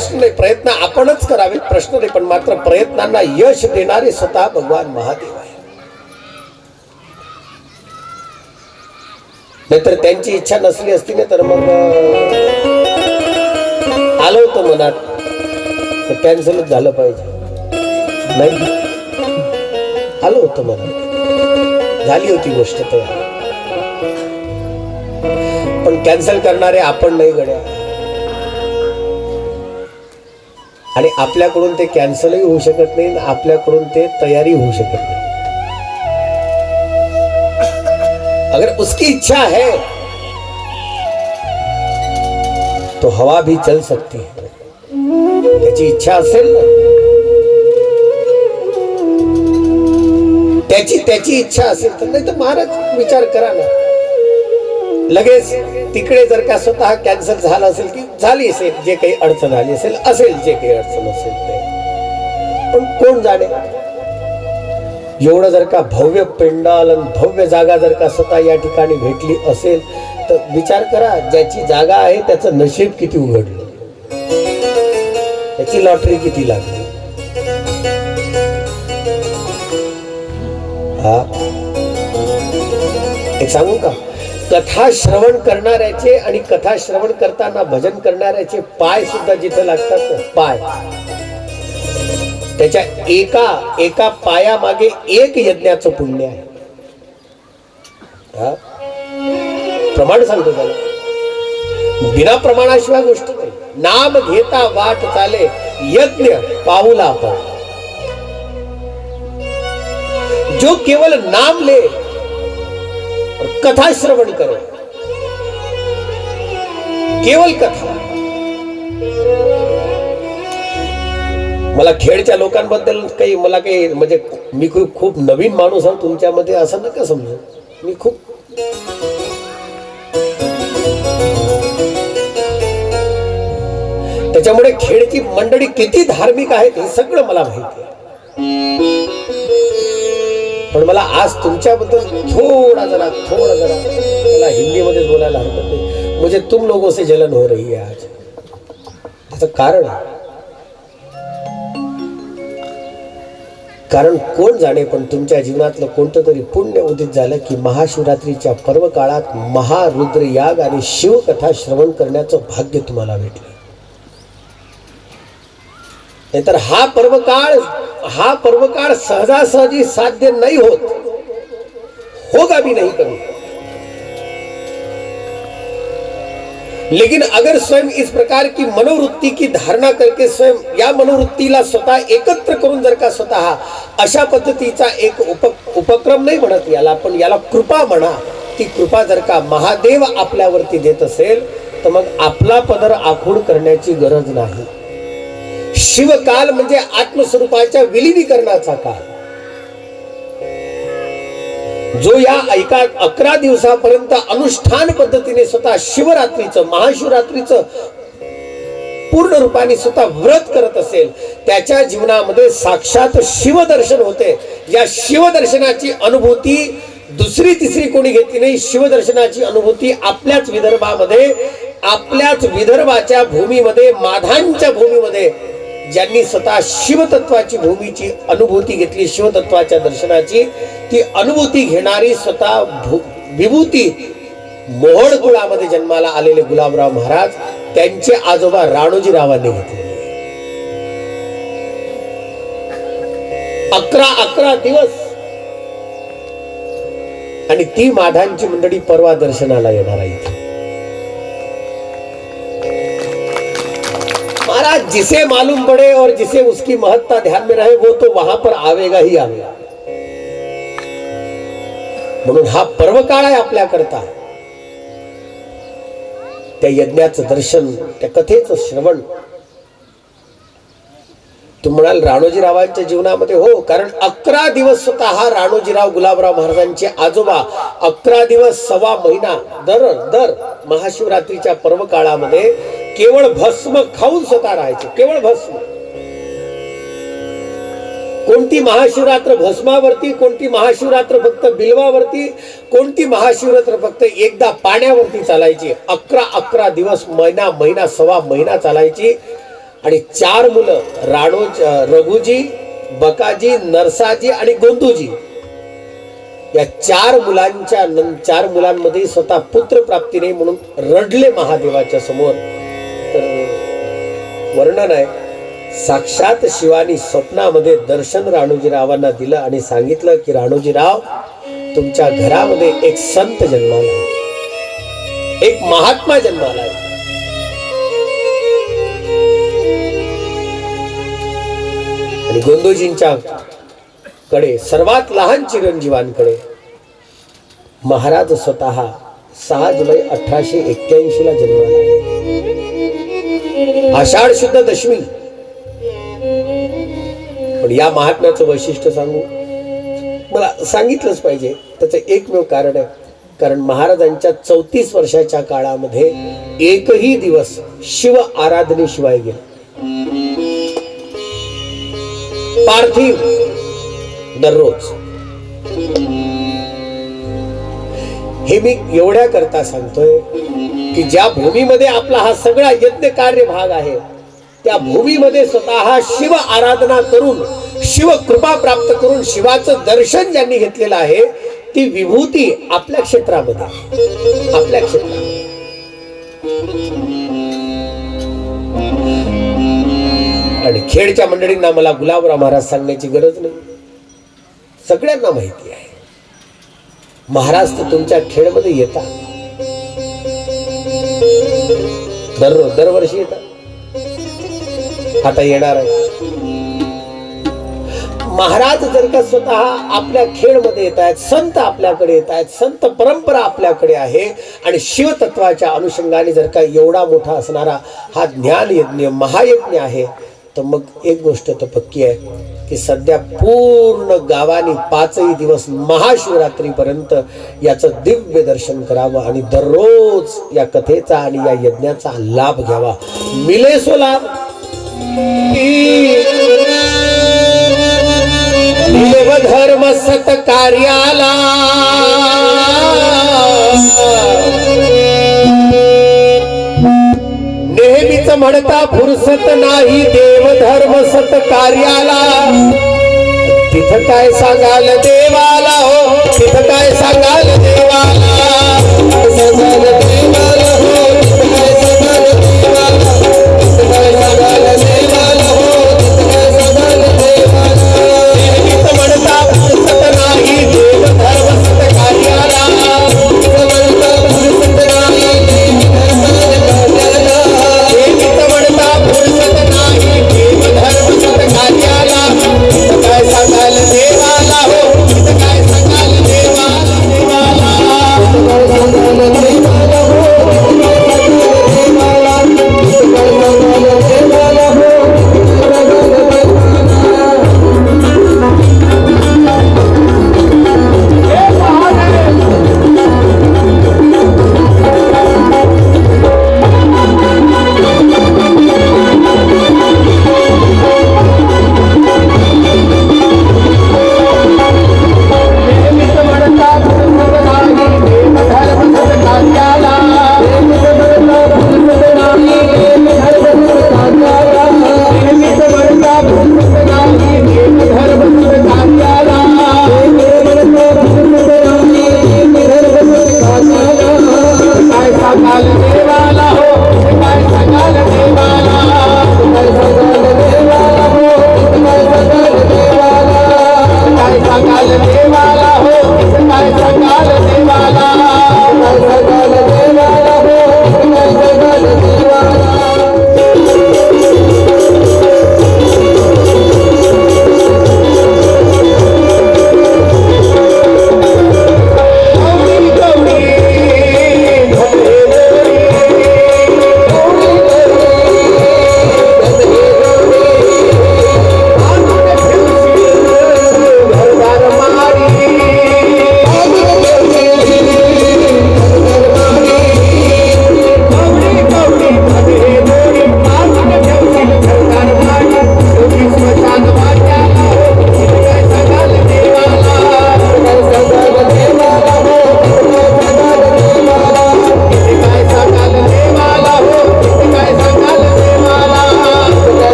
प्रश्न नाही, प्रयत्न आपणच करावे, प्रश्न नाही. पण मात्र प्रयत्नांना यश देणारे स्वतः भगवान महादेव आहे. नाहीतर त्यांची इच्छा नसली असती ना तर मग आलं होतं मनात तर कॅन्सलच झालं पाहिजे. नाही आलं होतं मनात, झाली होती गोष्ट तयार, पण कॅन्सल करणारे आपण नाही गड्या. आणि आपल्याकडून ते कॅन्सलही होऊ शकत नाही, आपल्याकडून ते तयारी होऊ शकत नाही. अगर उसकी इच्छा है तो हवा भी चल सकती है. त्याची इच्छा असेल ना, त्याची इच्छा असेल तर. नाही तर महाराज विचार करा ना, लगेच तिकडे जर का स्वतः कॅन्सल झालं असेल की झाली असेल, जे काही अडचण आली असेल जे काही अडचण असेल ते, पण कोण जाणे. एवढं जर का भव्य पेंडाल आणि भव्य जागा जर का स्वतः या ठिकाणी भेटली असेल तर विचार करा, ज्याची जागा आहे त्याचं नशीब किती उघडलं, त्याची लॉटरी किती लागली. हा एक सांगू का, कथा श्रवण करणाऱ्याचे आणि कथा श्रवण करताना भजन करणाऱ्याचे पाय सुद्धा जिथे लागतात, पाय त्याच्या एका पायामागे एक यज्ञाचं पुण्य आहे. प्रमाण सांगतो त्याला, बिना प्रमाणाशिवाय गोष्ट नाही. नाम घेता वाट चाले यज्ञ पाऊला पाऊल. जो केवल नाम ले और कथा श्रवण करे, केवल कथा. मला खेडच्या लोकांबद्दल काही म्हणजे मी खूप नवीन माणूस आहे तुमच्यामध्ये असं नका समजू. मी खूप त्याच्यामुळे खेडची मंडळी किती धार्मिक आहेत हे सगळं मला माहिती आहे. पण मला आज तुमच्याबद्दल थोडा जरा मला हिंदीमध्ये बोलायला हरकत नाही. मुझे तुम लोगों से जलन हो रही है आज. त्याचं कारण आहे, कारण कोण जाणे पण तुमच्या जीवनातलं कोणतं तरी पुण्य उदित झालं की महाशिवरात्रीच्या पर्व काळात महारुद्र याग आणि शिवकथा श्रवण करण्याचं भाग्य तुम्हाला भेटलं. नाहीतर हा पर्वकाळ सहजासहजी साध्य नहीं होगा भी नहीं कभी. लेकिन अगर स्वयं इस प्रकार की मनोवृत्ति की धारणा करके स्वयं या मनोवृत्तीला स्वतः एकत्र करून जर का स्वतः अशा पद्धतीचा एक उपक्रम नाही म्हणत याला, पण याला कृपा म्हणा, ती कृपा जर का महादेव आपल्यावरती देत असेल तर मग आपला पदर आखूड करण्याची गरज नाही. शिवकाल म्हणजे आत्मस्वरूपाच्या विलीनीकरणाचा काळ. जो या 11 दिवसापर्यंत अनुष्ठान पद्धतीने स्वतः शिवरात्रीचं महाशिवरात्रीचं पूर्ण रूपाने स्वतः व्रत करत असेल त्याच्या जीवनामध्ये साक्षात शिवदर्शन होते. या शिवदर्शनाची अनुभूती दुसरी तिसरी कोणी घेतली नाही. शिवदर्शनाची अनुभूती आपल्याच विदर्भामध्ये, आपल्याच विदर्भाच्या भूमीमध्ये, माधांच्या भूमीमध्ये ज्यांनी स्वतः शिवतत्वाची भूमीची अनुभूती घेतली, शिवतत्वाच्या दर्शनाची ती अनुभूती घेणारी स्वतः विभूती मोहोळ कुळामध्ये जन्माला आलेले गुलाबराव महाराज, त्यांचे आजोबा राणोजीरावांनी घेतले. 11 दिवस. आणि ती माधांची मंडळी परवा दर्शनाला येणार आहे. महाराज जिसे मालूम पड़े और जिसे उसकी महत्ता ध्यान में रहे वो तो वहां पर आवेगा ही आवेगा. म्हणून हा पर्व काळ आहे आपल्याकरता. त्या यज्ञाचं दर्शन, त्या कथेचं श्रवण. तुम्ही म्हणाल राणोजीरावांच्या जीवनामध्ये, हो, कारण 11 दिवस स्वतः राणोजीराव गुलाबराव महाराजांचे आजोबा 11 दिवस, सव्वा महिना दर महाशिवरात्रीच्या पर्व काळामध्ये केवळ भस्म खाऊन स्वतः राहायचे. केवळ भस्म. कोणती महाशिवरात्र भस्मावरती, कोणती महाशिवरात्र फक्त बिल्वावरती, कोणती महाशिवरात्र फक्त एकदा पाण्यावरती चालायची. 11 दिवस, महिना, सव्वा महिना चालायची. आणि 4 मुलं रघुजी, बकाजी, नरसाजी आणि गोंदूजी या 4 मुलांमध्ये स्वतः पुत्र प्राप्ती नाही म्हणून रडले महादेवाच्या समोर. तर वर्णन आहे, साक्षात शिवानी स्वप्नामध्ये दर्शन राणोजीरावांना दिलं आणि सांगितलं की राणोजीराव, तुमच्या घरामध्ये एक संत जन्माला आहे, एक महात्मा जन्माला आहे. आणि गोंदूजींच्या कडे सर्वात लहान चिरंजीवांकडे महाराज स्वतः 6 जुलै 1881 ला जन्माला. आषाढ शुद्ध दशमी. पण या महात्म्याचं वैशिष्ट्य सांगू, मला सांगितलंच पाहिजे. त्याचं एकमेव कारण आहे, कारण महाराजांच्या 34 वर्षाच्या काळामध्ये एकही दिवस शिव आराधनेशिवाय गेला. पार्थिव दररोज. हे मी एवढ्या करता सांगतोय की ज्या भूमीमध्ये आपला हा सगळा यज्ञ कार्य भाग आहे, त्या भूमीमध्ये स्वतः शिव आराधना करून, शिव कृपा प्राप्त करून, शिवाचं दर्शन ज्यांनी घेतलेलं आहे, ती विभूती आपल्या क्षेत्रामध्ये, आपल्या क्षेत्रात. आणि खेडच्या मंडळींना मला गुलाबराव महाराज सांगण्याची गरज नाही, सगळ्यांना माहिती आहे. महाराज तर तुमच्या खेडमध्ये येतात, दरवर्षी येतात, आता येणार आहे. महाराज जर का स्वतः आपल्या खेडमध्ये येत आहेत, संत आपल्याकडे येत आहेत, संत परंपरा आपल्याकडे आहे, आणि शिवतत्वाच्या अनुषंगाने जर का एवढा मोठा असणारा हा ज्ञान यज्ञ, महायज्ञ आहे, तर मग एक गोष्ट तर पक्की आहे की सध्या पूर्ण गावाने 5ही दिवस महाशिवरात्रीपर्यंत याचं दिव्य दर्शन करावं आणि दररोज या कथेचा आणि या यज्ञाचा लाभ घ्यावा. मिले सो लाभ. देवधर्म सत्कार्याला नेहमीच म्हणता फुरसत नाही देवधर्म सत्कार्याला. तिथं काय सांगाल देवाला, हो तिथं काय सांगाल देवाला, सांगाल देवाला, हो तिथं काय सांगाल देवाला, तिथं काय सांगाल देवाला, हो तिथं काय सांगाल देवाला. नेहमीच म्हणता फुरसत नाही देवधर्म सत्कार्याला, म्हणता फुरसत नाही देवधर्म सत्कार्याला. फुरसत नाही देवधर्म सत्कार्याला. तिथं काय सांगाल देवाला, हो तिथं काय सांगाल देवाला, देवाला.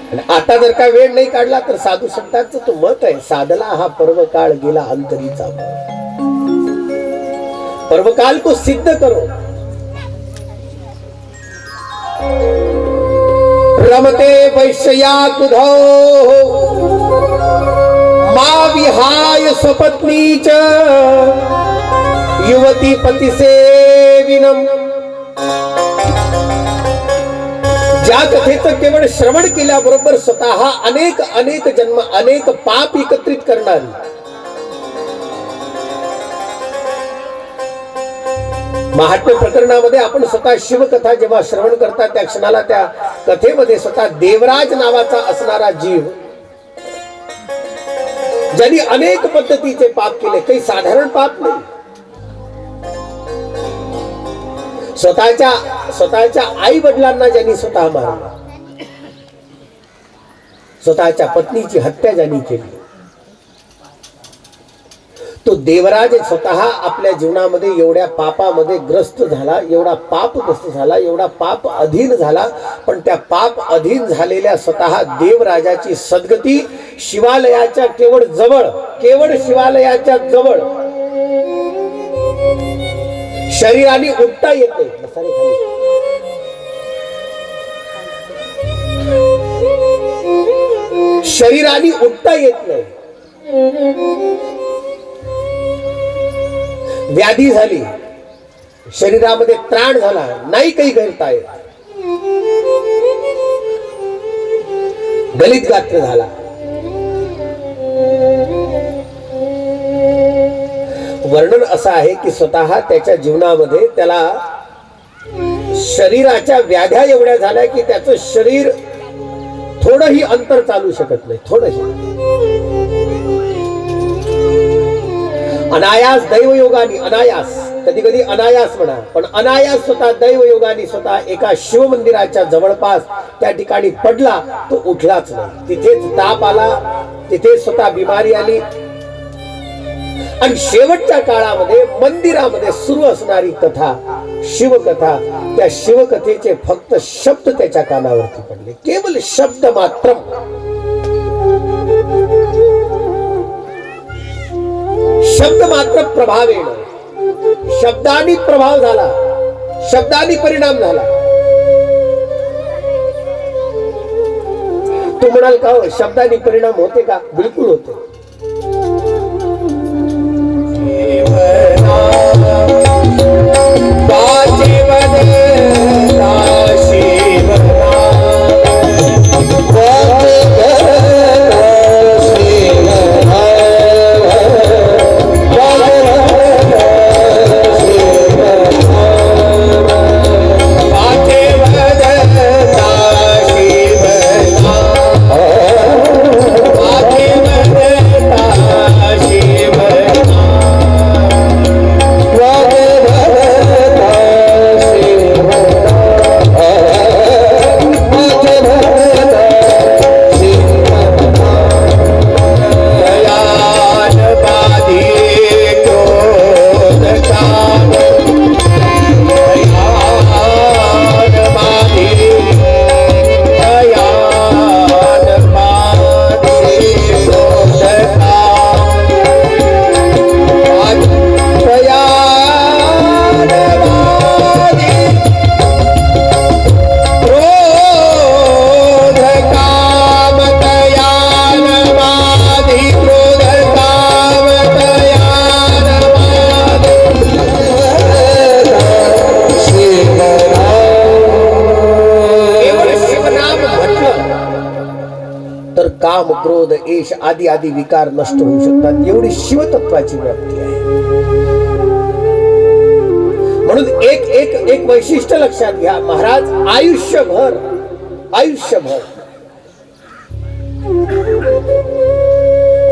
आणि आता जर का वेळ नाही काढला तर साधू संतांचं तो मत आहे, साधला हा पर्वकाळ गेला अंतरीचा, पर्वकाल को सिद्ध करो. रमते वैश्या कुधो मा विहाय स्वपत्नीच युवती पतिसेविनम. ज्या कथेचं केवळ श्रवण केल्याबरोबर स्वतः अनेक अनेक जन्म अनेक पाप एकत्रित करणारी, महात्म्य प्रकरणामध्ये आपण स्वतः शिवकथा जेव्हा श्रवण करता त्या क्षणाला त्या कथेमध्ये स्वतः देवराज नावाचा असणारा जीव, ज्यांनी अनेक पद्धतीचे पाप केले, काही साधारण पाप नाही, स्वतःच्या आई वडिलांना ज्यांनी स्वतः मारला, स्वतःच्या पत्नीची हत्या ज्यांनी केली, तो देवराज स्वतः आपल्या जीवनामध्ये एवढ्या पापामध्ये ग्रस्त झाला, एवढा पापग्रस्त झाला, एवढा पाप अधीन झाला. पण त्या पाप अधीन झालेल्या स्वतः देवराजाची सद्गती शिवालयाच्या केवळ शिवालयाच्या जवळ शरीराने उठता येते, शरीराने उठता येत नाही, व्याधी झाली, शरीरामध्ये त्राण झाला, नाही काही करता येत, गलित गात्र झाला. वर्णन असं आहे की स्वतः त्याच्या जीवनामध्ये त्याला शरीराच्या व्याध्या एवढ्या झाल्या की त्याचं शरीर थोडंही अंतर चालू शकत नाही, थोडंही. अनायास दैवयोगाने, अनायास, कधी कधी अनायास म्हणा, पण अनायास स्वतः दैवयोगाने स्वतः एका शिव मंदिराच्या जवळपास त्या ठिकाणी पडला, तो उठलाच नाही. तिथेच ताप आला, तिथे स्वतः बिमारी आली. आणि शेवटच्या काळामध्ये मंदिरामध्ये सुरू असणारी कथा, शिवकथा, त्या शिवकथेचे फक्त शब्द त्याच्या कानावरती पडले, केवळ शब्द मात्र. शब्द मात्र प्रभावेन, शब्दांनी प्रभाव झाला, शब्दांनी परिणाम झाला. तू म्हणाल का शब्दांनी परिणाम होते का? बिलकुल होते. काम, क्रोध, एश आदी आदी विकार नष्ट होऊ शकतात, एवढी शिवतत्वाची व्याप्ती आहे. म्हणून एक एक एक वैशिष्ट्य लक्षात घ्या. महाराज आयुष्यभर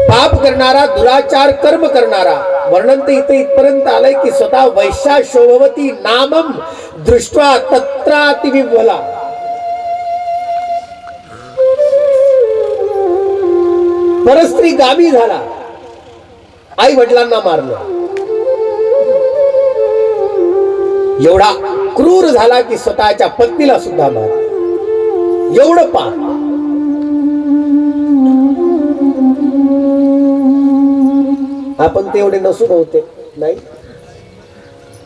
पाप करणारा, दुराचार कर्म करणारा, वर्णन तर इथे इथपर्यंत आलंय की स्वतः वैश्या शोभवती नामम दृष्ट्वा तत्रातिविह्वला, परस्त्री गावी झाला, आई वडिलांना मारलं, एवढा क्रूर झाला की स्वतःच्या पत्नीला सुद्धा मारलं. एवढं पा आपण ते एवढे नसून होते नाही,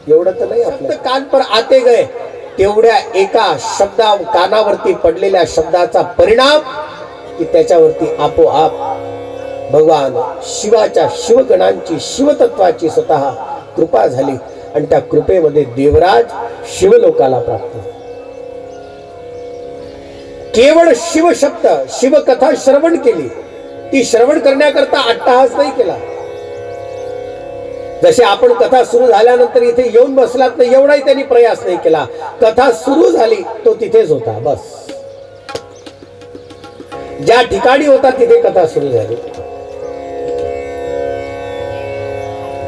एवढं तर नाही आपलं. कान पर आते गए तेवढ्या एका शब्दा कानावरती पडलेल्या शब्दाचा परिणाम की त्याच्यावरती आपोआप भगवान शिवाच्या शिवगणांची शिवतत्वाची स्वतः कृपा झाली आणि त्या कृपेमध्ये देवराज शिवलोकाला प्राप्त झाले. केवळ शिवशब्द शिवकथा श्रवण केली, ती श्रवण करण्याकरता अट्टहास नाही केला. जसे आपण कथा सुरू झाल्यानंतर इथे येऊन बसलात नाही एवढाही त्यांनी प्रयास नाही केला. कथा सुरू झाली तो तिथेच होता, बस ज्या ठिकाणी होता तिथे कथा सुरू झाली.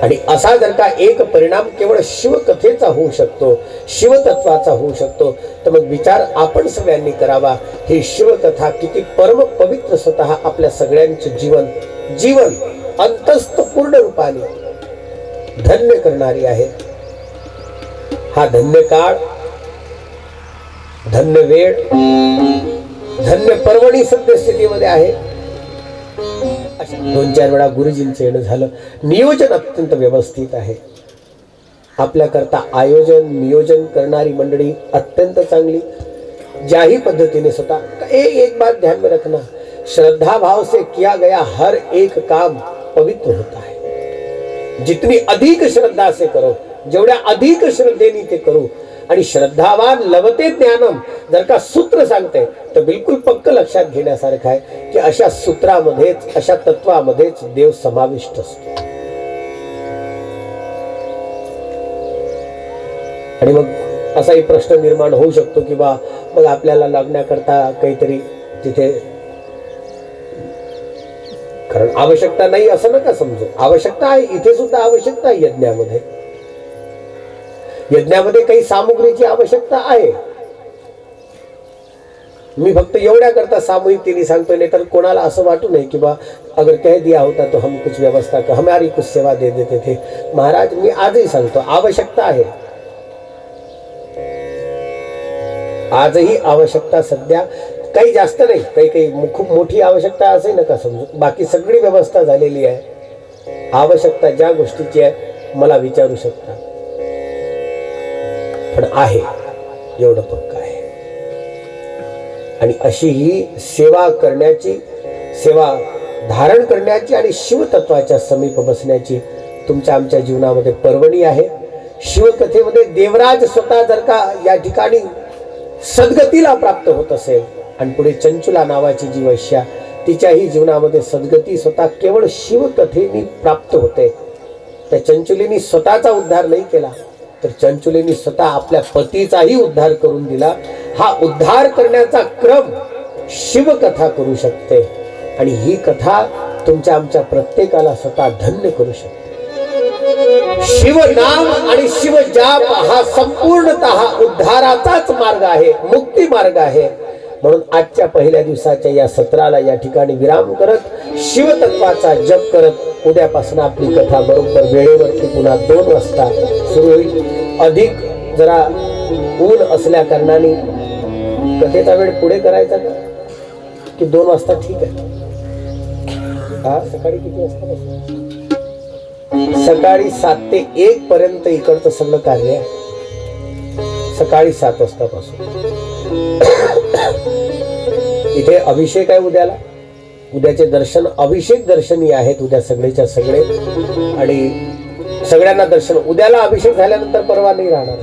आणि असा जर का एक परिणाम केवळ शिवकथेचा होऊ शकतो, शिवतत्वाचा होऊ शकतो, तर मग विचार आपण सगळ्यांनी करावा. ही शिवकथा किती परम पवित्र स्वतः आपल्या सगळ्यांचे जीवन अंतस्थ पूर्ण रूपाने धन्य करणारी आहे. हा धन्य काळ, धन्य वेळ, धन्य पर्वणी सद्यस्थितीमध्ये आहे. अशा 2-4 वेळा गुरुजींचं येणं झालं. नियोजन अत्यंत व्यवस्थित आहे. आपल्याकरता आयोजन नियोजन करणारी मंडळी अत्यंत चांगली. ज्याही पद्धतीने स्वतः एक बात ध्यान में रखना, श्रद्धा भाव से किया गया हर एक काम पवित्र होता है. जितनी अधिक श्रद्धा से करो, जेवढ्या अधिक श्रद्धेने ते करू. आणि श्रद्धावान लवते ज्ञानम जर का सूत्र सांगते तर बिलकुल पक्क लक्षात घेण्यासारखं आहे की अशा सूत्रामध्येच अशा तत्वामध्येच देव समाविष्ट असतो. आणि मग असाही प्रश्न निर्माण होऊ शकतो की बा मग आपल्याला लग्नाकरता काहीतरी तिथे, कारण आवश्यकता नाही असं नका समजू. आवश्यकता आहे, इथे सुद्धा आवश्यकता आहे. यज्ञामध्ये काही सामुग्रीची आवश्यकता आहे. मी फक्त एवढ्या करता सामूहिकतेने सांगतोय, नाही तर कोणाला असं वाटू नये की बा अगर कह दिया होता तो हम कुछ व्यवस्था कर हमारी कुछ सेवा दे देते थे. महाराज मी आजही सांगतो आवश्यकता आहे. आजही आवश्यकता सध्या काही जास्त नाही, काही खूप मोठी आवश्यकता असंही नका समजू. बाकी सगळी व्यवस्था झालेली आहे. आवश्यकता ज्या गोष्टीची आहे मला विचारू शकता, पण आहे एवढं पक्क आहे. आणि अशी ही सेवा करण्याची, सेवा धारण करण्याची आणि शिवतत्वाच्या समीप बसण्याची तुमच्या आमच्या जीवनामध्ये पर्वणी आहे. शिवकथेमध्ये देवराज स्वतः जर का या ठिकाणी सद्गतीला प्राप्त होत असेल आणि पुढे चंचुला नावाची जी वैश्या तिच्याही जीवनामध्ये सद्गती स्वतः केवळ शिवकथेने प्राप्त होते. त्या चंचुलीने स्वतःचा उद्धार नाही केला तर चंचुलीने स्वतः आपल्या पतीचाही उद्धार करून दिला. हा उद्धार करण्याचा क्रम शिवकथा करू शकते आणि ही कथा तुमच्या आमच्या प्रत्येकाला स्वतः धन्य करू शकते. शिवनाम आणि शिवजाप हा संपूर्णतः उद्धाराचाच मार्ग आहे, मुक्ती मार्ग आहे. म्हणून आजच्या पहिल्या दिवसाच्या या सत्राला या ठिकाणी विराम करत शिवतत्वाचा जप करत उद्यापासून आपली कथा बरोबर वेळेवरती पुन्हा 2 वाजता सुरू होईल. अधिक जरा ऊन असल्या कारणाने कथेचा वेळ पुढे करायचा का की 2 वाजता ठीक आहे? हा सकाळी किती वाजता? सकाळी 7 ते 1 पर्यंत इकडचं सगळं कार्य आहे. सकाळी 7 वाजतापासून इथे अभिषेक आहे उद्याला. उद्याचे दर्शन अभिषेक दर्शनी आहेत उद्या सगळेच्या सगळे. आणि सगळ्यांना दर्शन उद्याला अभिषेक झाल्यानंतर परवा नाही राहणार.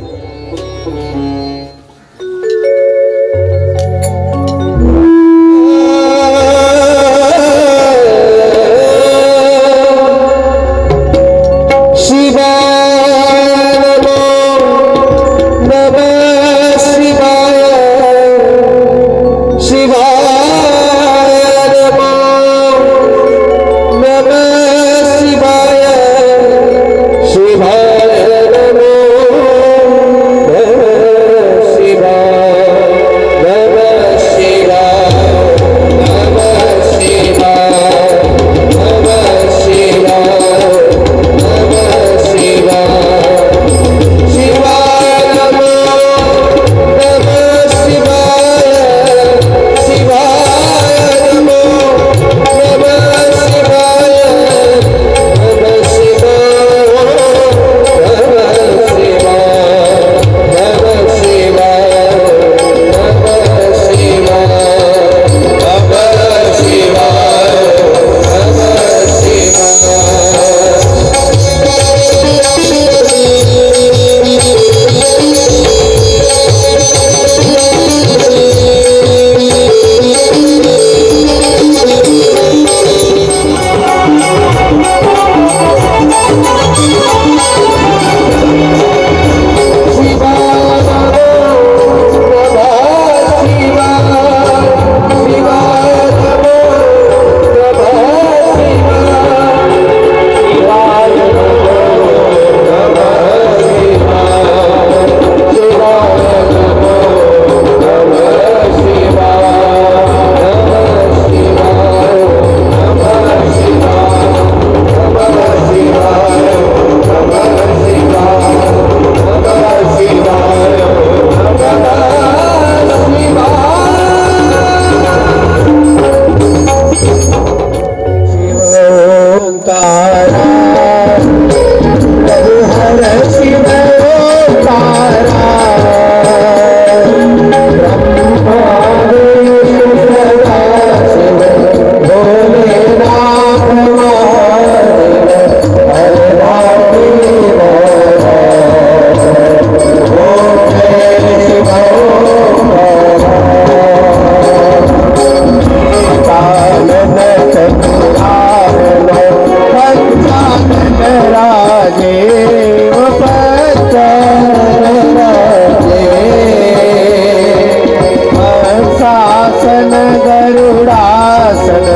हंसासन गरुडासन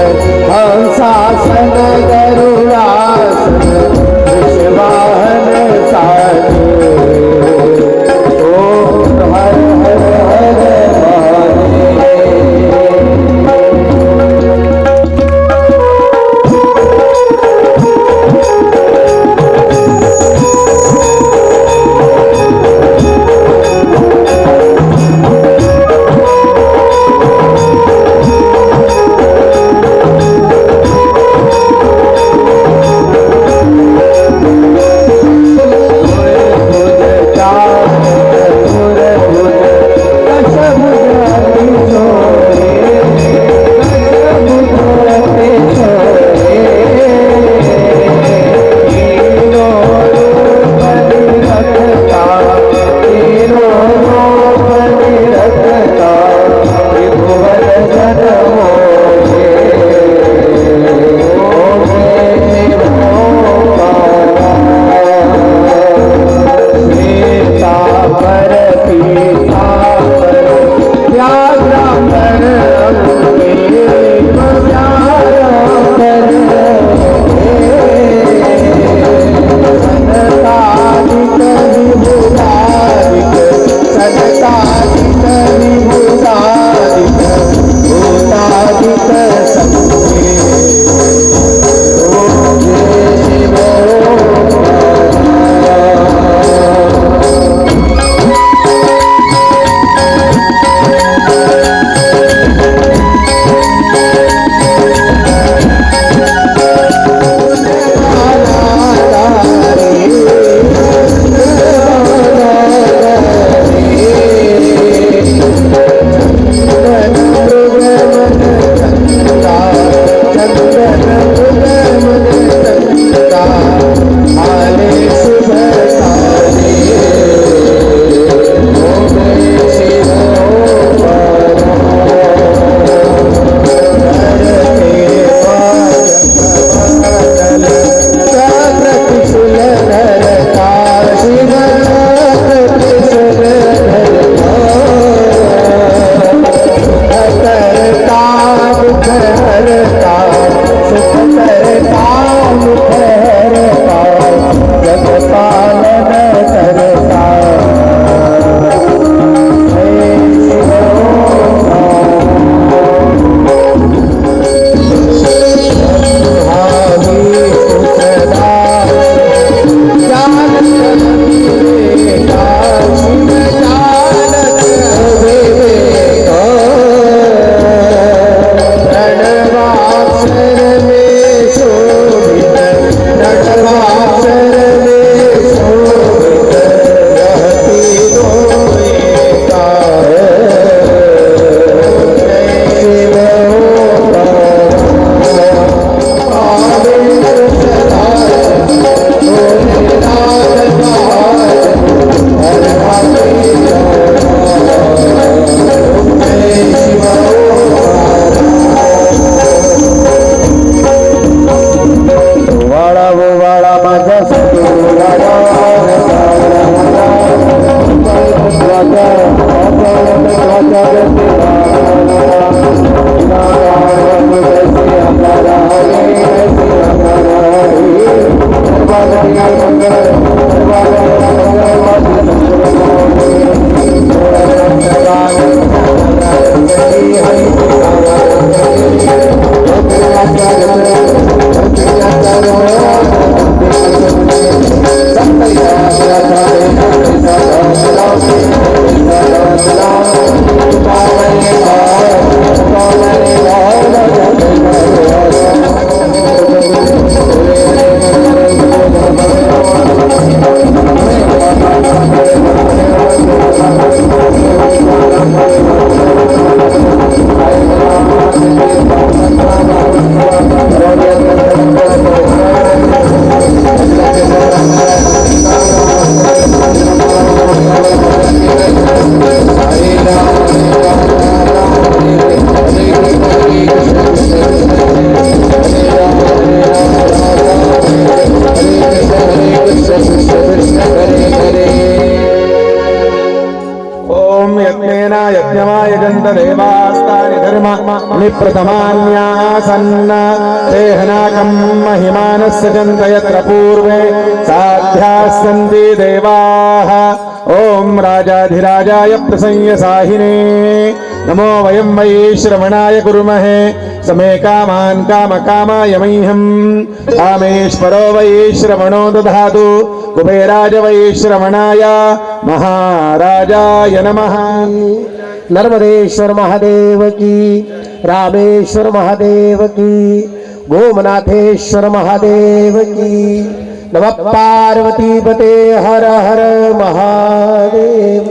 हंसासन गरुडासन वृषवाहन साजे ओम हर हर हर निप्रतमान्यासन्न देहनाकं महिमानस्य जन्त यत्र पूर्वे साध्याः सन्ति देवाः ॐ राजाधिराजाय प्रसंय साहिने नमो वयं वै श्रवणाय कुर्महे समे कामान् कामकामाय मह्यं कामेश्वरो वै श्रवणो दधातु कुबेराज वै श्रवणाय महाराजाय नमः। नर्मदेश्वर महादेव की, रामेश्वर महादेव की, गोमनाथेश्वर महादेव की। नमः पार्वती पते हर हर महादेव।